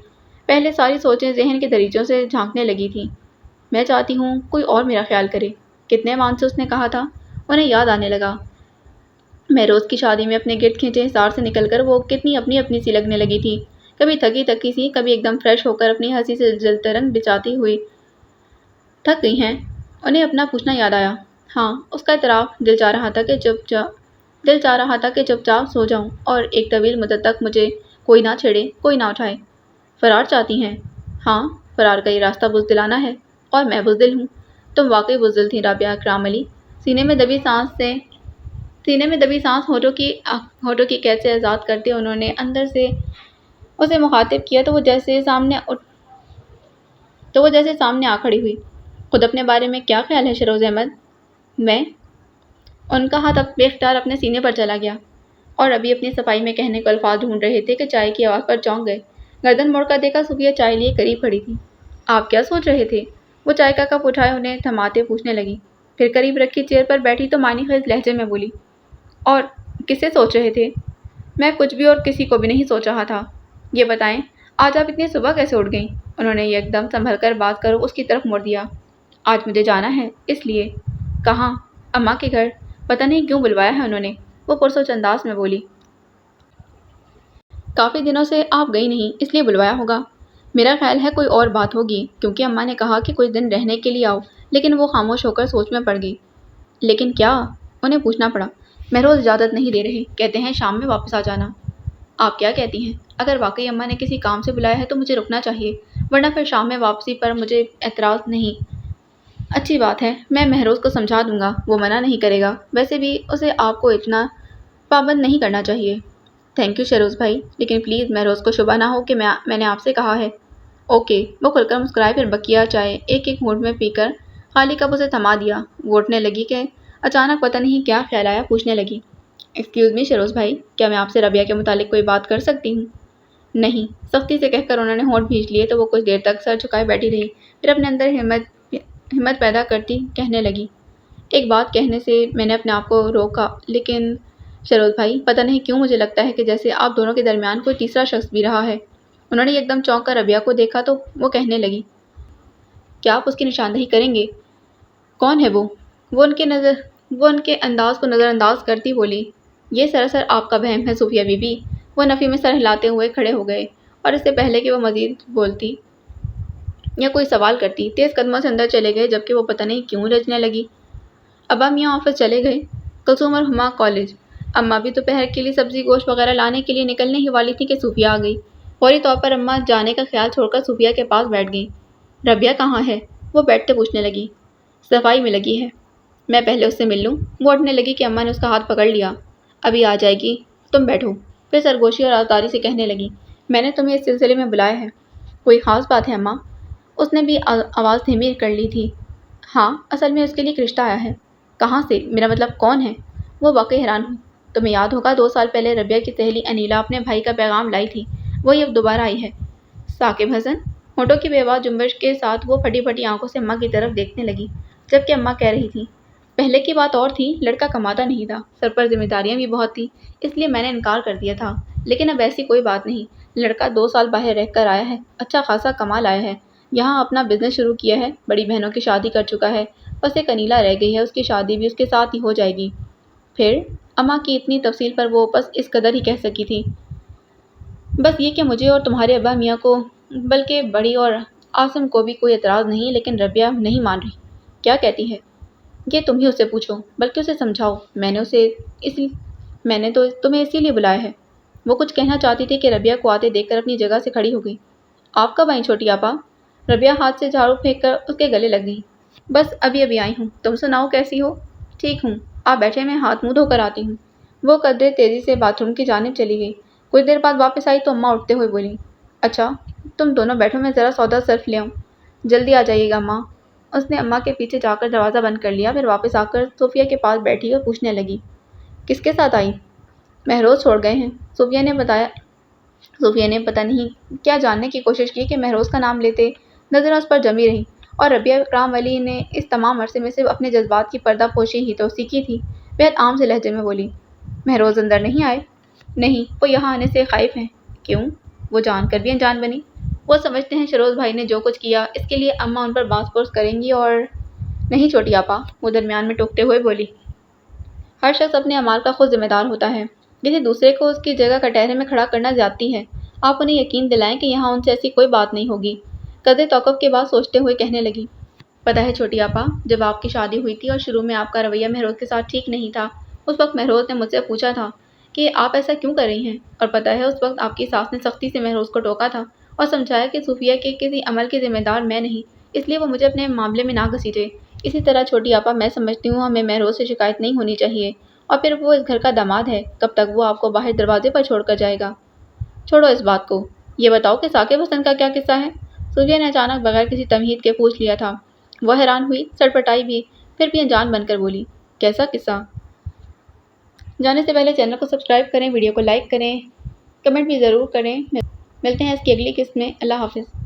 A: پہلے ساری سوچیں ذہن کے دریچوں سے جھانکنے لگی تھیں۔ میں چاہتی ہوں کوئی اور میرا خیال کرے، کتنے مان سے اس نے کہا تھا۔ انہیں یاد آنے لگا، مہروز کی شادی میں اپنے گرد کھینچے حصار سے نکل کر وہ کتنی اپنی اپنی سی لگنے لگی تھی، کبھی تھکی تھکی سی، کبھی ایک دم فریش ہو کر اپنی ہنسی سے جلترنگ بچاتی ہوئی۔ تھک گئی ہیں؟ انہیں اپنا پوچھنا یاد آیا۔ ہاں، اس کا اعتراف۔ دل چاہ رہا تھا کہ چپ چاپ سو جاؤں اور ایک طویل مدت تک مجھے کوئی نہ چھیڑے، کوئی نہ اٹھائے۔ فرار چاہتی ہیں؟ ہاں، فرار کا یہ راستہ بزدلانہ ہے اور میں بزدل ہوں۔ تم واقعی بزدل تھیں رابعہ اکرام علی۔ سینے میں دبی سانس ہونٹوں کی قید سے آزاد کرتے انہوں نے اندر سے اسے مخاطب کیا تو وہ جیسے سامنے آ کھڑی ہوئی۔ خود اپنے بارے میں کیا خیال ہے شہروز احمد؟ میں؟ ان کا ہاتھ بے اختیار اپنے سینے پر چلا گیا اور ابھی اپنی صفائی میں کہنے کو الفاظ ڈھونڈ رہے تھے کہ چائے کی آواز پر چونک گئے۔ گردن موڑ کر دیکھا، صوفیہ چائے لیے قریب کھڑی تھی۔ آپ کیا سوچ رہے تھے؟ وہ چائے کا کپ اٹھائے انہیں تھماتے پوچھنے لگی، پھر قریب رکھی چیئر پر بیٹھی تو معنی خیز لہجے میں بولی، اور کسے سوچ رہے تھے؟ میں کچھ بھی اور کسی کو بھی نہیں سوچ رہا تھا۔ یہ بتائیں، آج آپ اتنی صبح کیسے اٹھ گئیں؟ انہوں نے ایک دم سنبھل کر بات کر اس کی طرف موڑ دیا۔ آج مجھے جانا ہے، اس لیے۔ کہاں؟ اماں کے گھر۔ پتہ نہیں کیوں بلوایا ہے انہوں نے، وہ پرسوچ انداز میں بولی۔ کافی دنوں سے آپ گئی نہیں، اس لیے بلوایا ہوگا۔ میرا خیال ہے کوئی اور بات ہوگی، کیونکہ اماں نے کہا کہ کچھ دن رہنے کے لیے آؤ، لیکن وہ خاموش ہو کر سوچ میں پڑ گئی۔ لیکن کیا؟ انہیں پوچھنا پڑا۔ مہروز اجازت نہیں دے رہے، کہتے ہیں شام میں واپس آ جانا۔ آپ کیا کہتی ہیں؟ اگر واقعی اماں نے کسی کام سے بلایا ہے تو مجھے رکنا چاہیے، ورنہ پھر شام میں واپسی پر مجھے اعتراض نہیں۔ اچھی بات ہے، میں مہروز کو سمجھا دوں گا، وہ منع نہیں کرے گا۔ ویسے بھی اسے آپ کو اتنا پابند نہیں کرنا چاہیے۔ تھینک یو شہروز بھائی، لیکن پلیز مہروز کو شبہ نہ ہو کہ میں نے آپ سے کہا ہے۔ اوکے، وہ کھل کر مسکرائے، پھر بقیہ چائے ایک ایک گھونٹ میں پی کر خالی کپ اسے تھما دیا۔ وہ اٹھنے لگی کہ اچانک پتہ نہیں کیا خیال آیا، پوچھنے لگی، ایکسکیوز می شہروز بھائی، کیا میں آپ سے ربیہ کے متعلق کوئی بات کر سکتی ہوں؟ نہیں، سختی سے کہہ کر انہوں نے ہونٹ بھینچ لیے تو وہ کچھ دیر تک سر جھکائے بیٹھی رہی، پھر اپنے اندر ہمت پیدا کرتی کہنے لگی، ایک بات کہنے سے میں نے اپنے آپ کو روکا، لیکن شہروز بھائی، پتہ نہیں کیوں مجھے لگتا ہے کہ جیسے آپ دونوں کے درمیان کوئی تیسرا شخص بھی رہا ہے۔ انہوں نے ایک دم چونک کر ربیہ کو دیکھا تو وہ کہنے لگی، کیا آپ اس کی نشاندہی کریں گے؟ کون ہے وہ ان کے انداز کو نظر انداز کرتی بولی، یہ سراسر آپ کا وہم ہے صوفیہ بی بی۔ وہ نفی میں سر ہلاتے ہوئے کھڑے ہو گئے اور اس سے پہلے کہ وہ مزید بولتی یا کوئی سوال کرتی۔ تیز قدموں سے اندر چلے گئے جبکہ وہ پتہ نہیں کیوں رجنے لگی۔ ابا میاں آفس چلے گئے، کلثوم اور ہما کالج۔ اماں بھی دوپہر کے لیے سبزی گوشت وغیرہ لانے کے لیے نکلنے ہی والی تھی کہ صوفیہ آ گئی۔ فوری طور پر اماں جانے کا خیال چھوڑ کر صوفیہ کے پاس بیٹھ گئیں۔ ربیہ کہاں ہے؟ وہ بیٹھتے پوچھنے لگی۔ صفائی میں لگی ہے۔ میں پہلے اس سے مل لوں؟ وہ اٹھنے لگی کہ اماں نے اس کا ہاتھ پکڑ لیا۔ ابھی آ جائے گی، تم بیٹھو۔ پھر سرگوشی اور آزداری سے کہنے لگی، میں نے تمہیں اس سلسلے میں بلایا ہے۔ کوئی خاص بات ہے اماں؟ اس نے بھی آواز دھیمی کر لی تھی۔ ہاں، اصل میں اس کے لیے ایک رشتہ آیا ہے۔ کہاں سے؟ میرا مطلب کون ہے؟ وہ واقعی حیران ہوئی۔ تمہیں یاد ہوگا 2 سال پہلے ربیہ کی سہیلی انیلا اپنے بھائی کا پیغام لائی تھی، وہی اب دوبارہ آئی ہے۔ ثاقب حسن؟ ہونٹوں کی بے آواز جنبش کے ساتھ وہ پھٹی پھٹی آنکھوں سے اماں کی طرف دیکھنے لگی، جبکہ اماں کہہ رہی تھی، پہلے کی بات اور تھی، لڑکا کماتا نہیں تھا، سر پر ذمہ داریاں بھی بہت تھیں، اس لیے میں نے انکار کر دیا تھا، لیکن اب ایسی کوئی بات نہیں، لڑکا 2 سال باہر رہ کر آیا ہے، اچھا خاصا کما لایا ہے، یہاں اپنا بزنس شروع کیا ہے، بڑی بہنوں کی شادی کر چکا ہے، بس ایک انیلا رہ گئی ہے، اس کی شادی بھی اس کے ساتھ ہی ہو جائے گی۔ پھر اماں کی اتنی تفصیل پر وہ بس اس قدر ہی کہہ سکی تھی، بس یہ کہ مجھے اور تمہارے ابا میاں کو، بلکہ بڑی اور عاصم کو بھی کوئی اعتراض نہیں، لیکن ربیہ نہیں مان رہی۔ کیا کہتی ہے؟ یہ تم ہی اسے پوچھو، بلکہ اسے سمجھاؤ، میں نے تو تمہیں اسی لیے بلایا ہے۔ وہ کچھ کہنا چاہتی تھی کہ ربیہ کو آتے دیکھ کر اپنی جگہ سے کھڑی ہو گئی۔ آپ کب آئیں چھوٹی آپا؟ ربیہ ہاتھ سے جھاڑو پھینک کر اس کے گلے لگ گئی۔ بس ابھی آئی ہوں، تم سناؤ کیسی ہو؟ ٹھیک ہوں، آپ بیٹھے، میں ہاتھ منہ دھو کر آتی ہوں۔ وہ قدرے تیزی سے باتھ روم کی جانب چلی گئی۔ کچھ دیر بعد واپس آئی تو اماں اٹھتے ہوئے بولی، اچھا تم دونوں بیٹھو، میں ذرا سودا صرف لے آؤں، جلدی آ جائیے گا اماں۔ اس نے اماں کے پیچھے جا کر دروازہ بند کر لیا، پھر واپس آ کر صوفیہ کے پاس بیٹھی اور پوچھنے لگی، کس کے ساتھ آئی؟ مہروز چھوڑ گئے ہیں، صوفیہ نے بتایا۔ صوفیہ نے پتہ نہیں کیا جاننے کی کوشش کی کہ مہروز کا نام لیتے نظریں اس پر جمی رہیں، اور ربیہ اکرام ولی نے اس تمام عرصے میں صرف اپنے جذبات کی پردہ پوشی ہی تو سیکھی تھی۔ بہت عام سے لہجے میں بولی، مہروز اندر نہیں آئے؟ نہیں، وہ یہاں آنے سے خائف ہیں۔ کیوں؟ وہ جان کر بھی انجان بنی۔ وہ سمجھتے ہیں شروز بھائی نے جو کچھ کیا اس کے لیے اماں ان پر باس پرس کریں گی، اور نہیں چھوٹی آپا، وہ درمیان میں ٹوکتے ہوئے بولی، ہر شخص اپنے اعمال کا خود ذمہ دار ہوتا ہے، کسی دوسرے کو اس کی جگہ کٹہرے میں کھڑا کرنا زیادتی ہے۔ آپ انہیں یقین دلائیں کہ یہاں ان سے ایسی کوئی بات نہیں ہوگی۔ قدرے توقف کے بعد سوچتے ہوئے کہنے لگی، پتہ ہے چھوٹی آپا، جب آپ کی شادی ہوئی تھی اور شروع میں آپ کا رویہ مہروز کے ساتھ ٹھیک نہیں تھا، اس وقت مہروز نے مجھ سے پوچھا تھا کہ آپ ایسا کیوں کر رہی ہیں، اور پتہ ہے اس وقت آپ کی ساس نے سختی سے مہروز کو ٹوکا تھا اور سمجھایا کہ صوفیہ کے کسی عمل کی ذمہ دار میں نہیں، اس لیے وہ مجھے اپنے معاملے میں نہ گھسیٹے۔ اسی طرح چھوٹی آپا، میں سمجھتی ہوں ہمیں مہروز سے شکایت نہیں ہونی چاہیے، اور پھر وہ اس گھر کا داماد ہے، کب تک وہ آپ کو باہر دروازے پر چھوڑ کر جائے گا؟ چھوڑو اس بات کو، یہ بتاؤ کہ ثاقب حسن کا کیا قصہ ہے؟ صوفیہ نے اچانک بغیر کسی تمہید کے پوچھ لیا تھا۔ وہ حیران ہوئی، سڑپٹائی بھی، پھر بھی انجان بن کر بولی، کیسا قصہ؟ جانے سے پہلے چینل کو سبسکرائب کریں، ویڈیو کو لائک کریں، کمنٹ بھی ضرور کریں۔ ملتے ہیں اس کی اگلی قسط میں۔ اللہ حافظ۔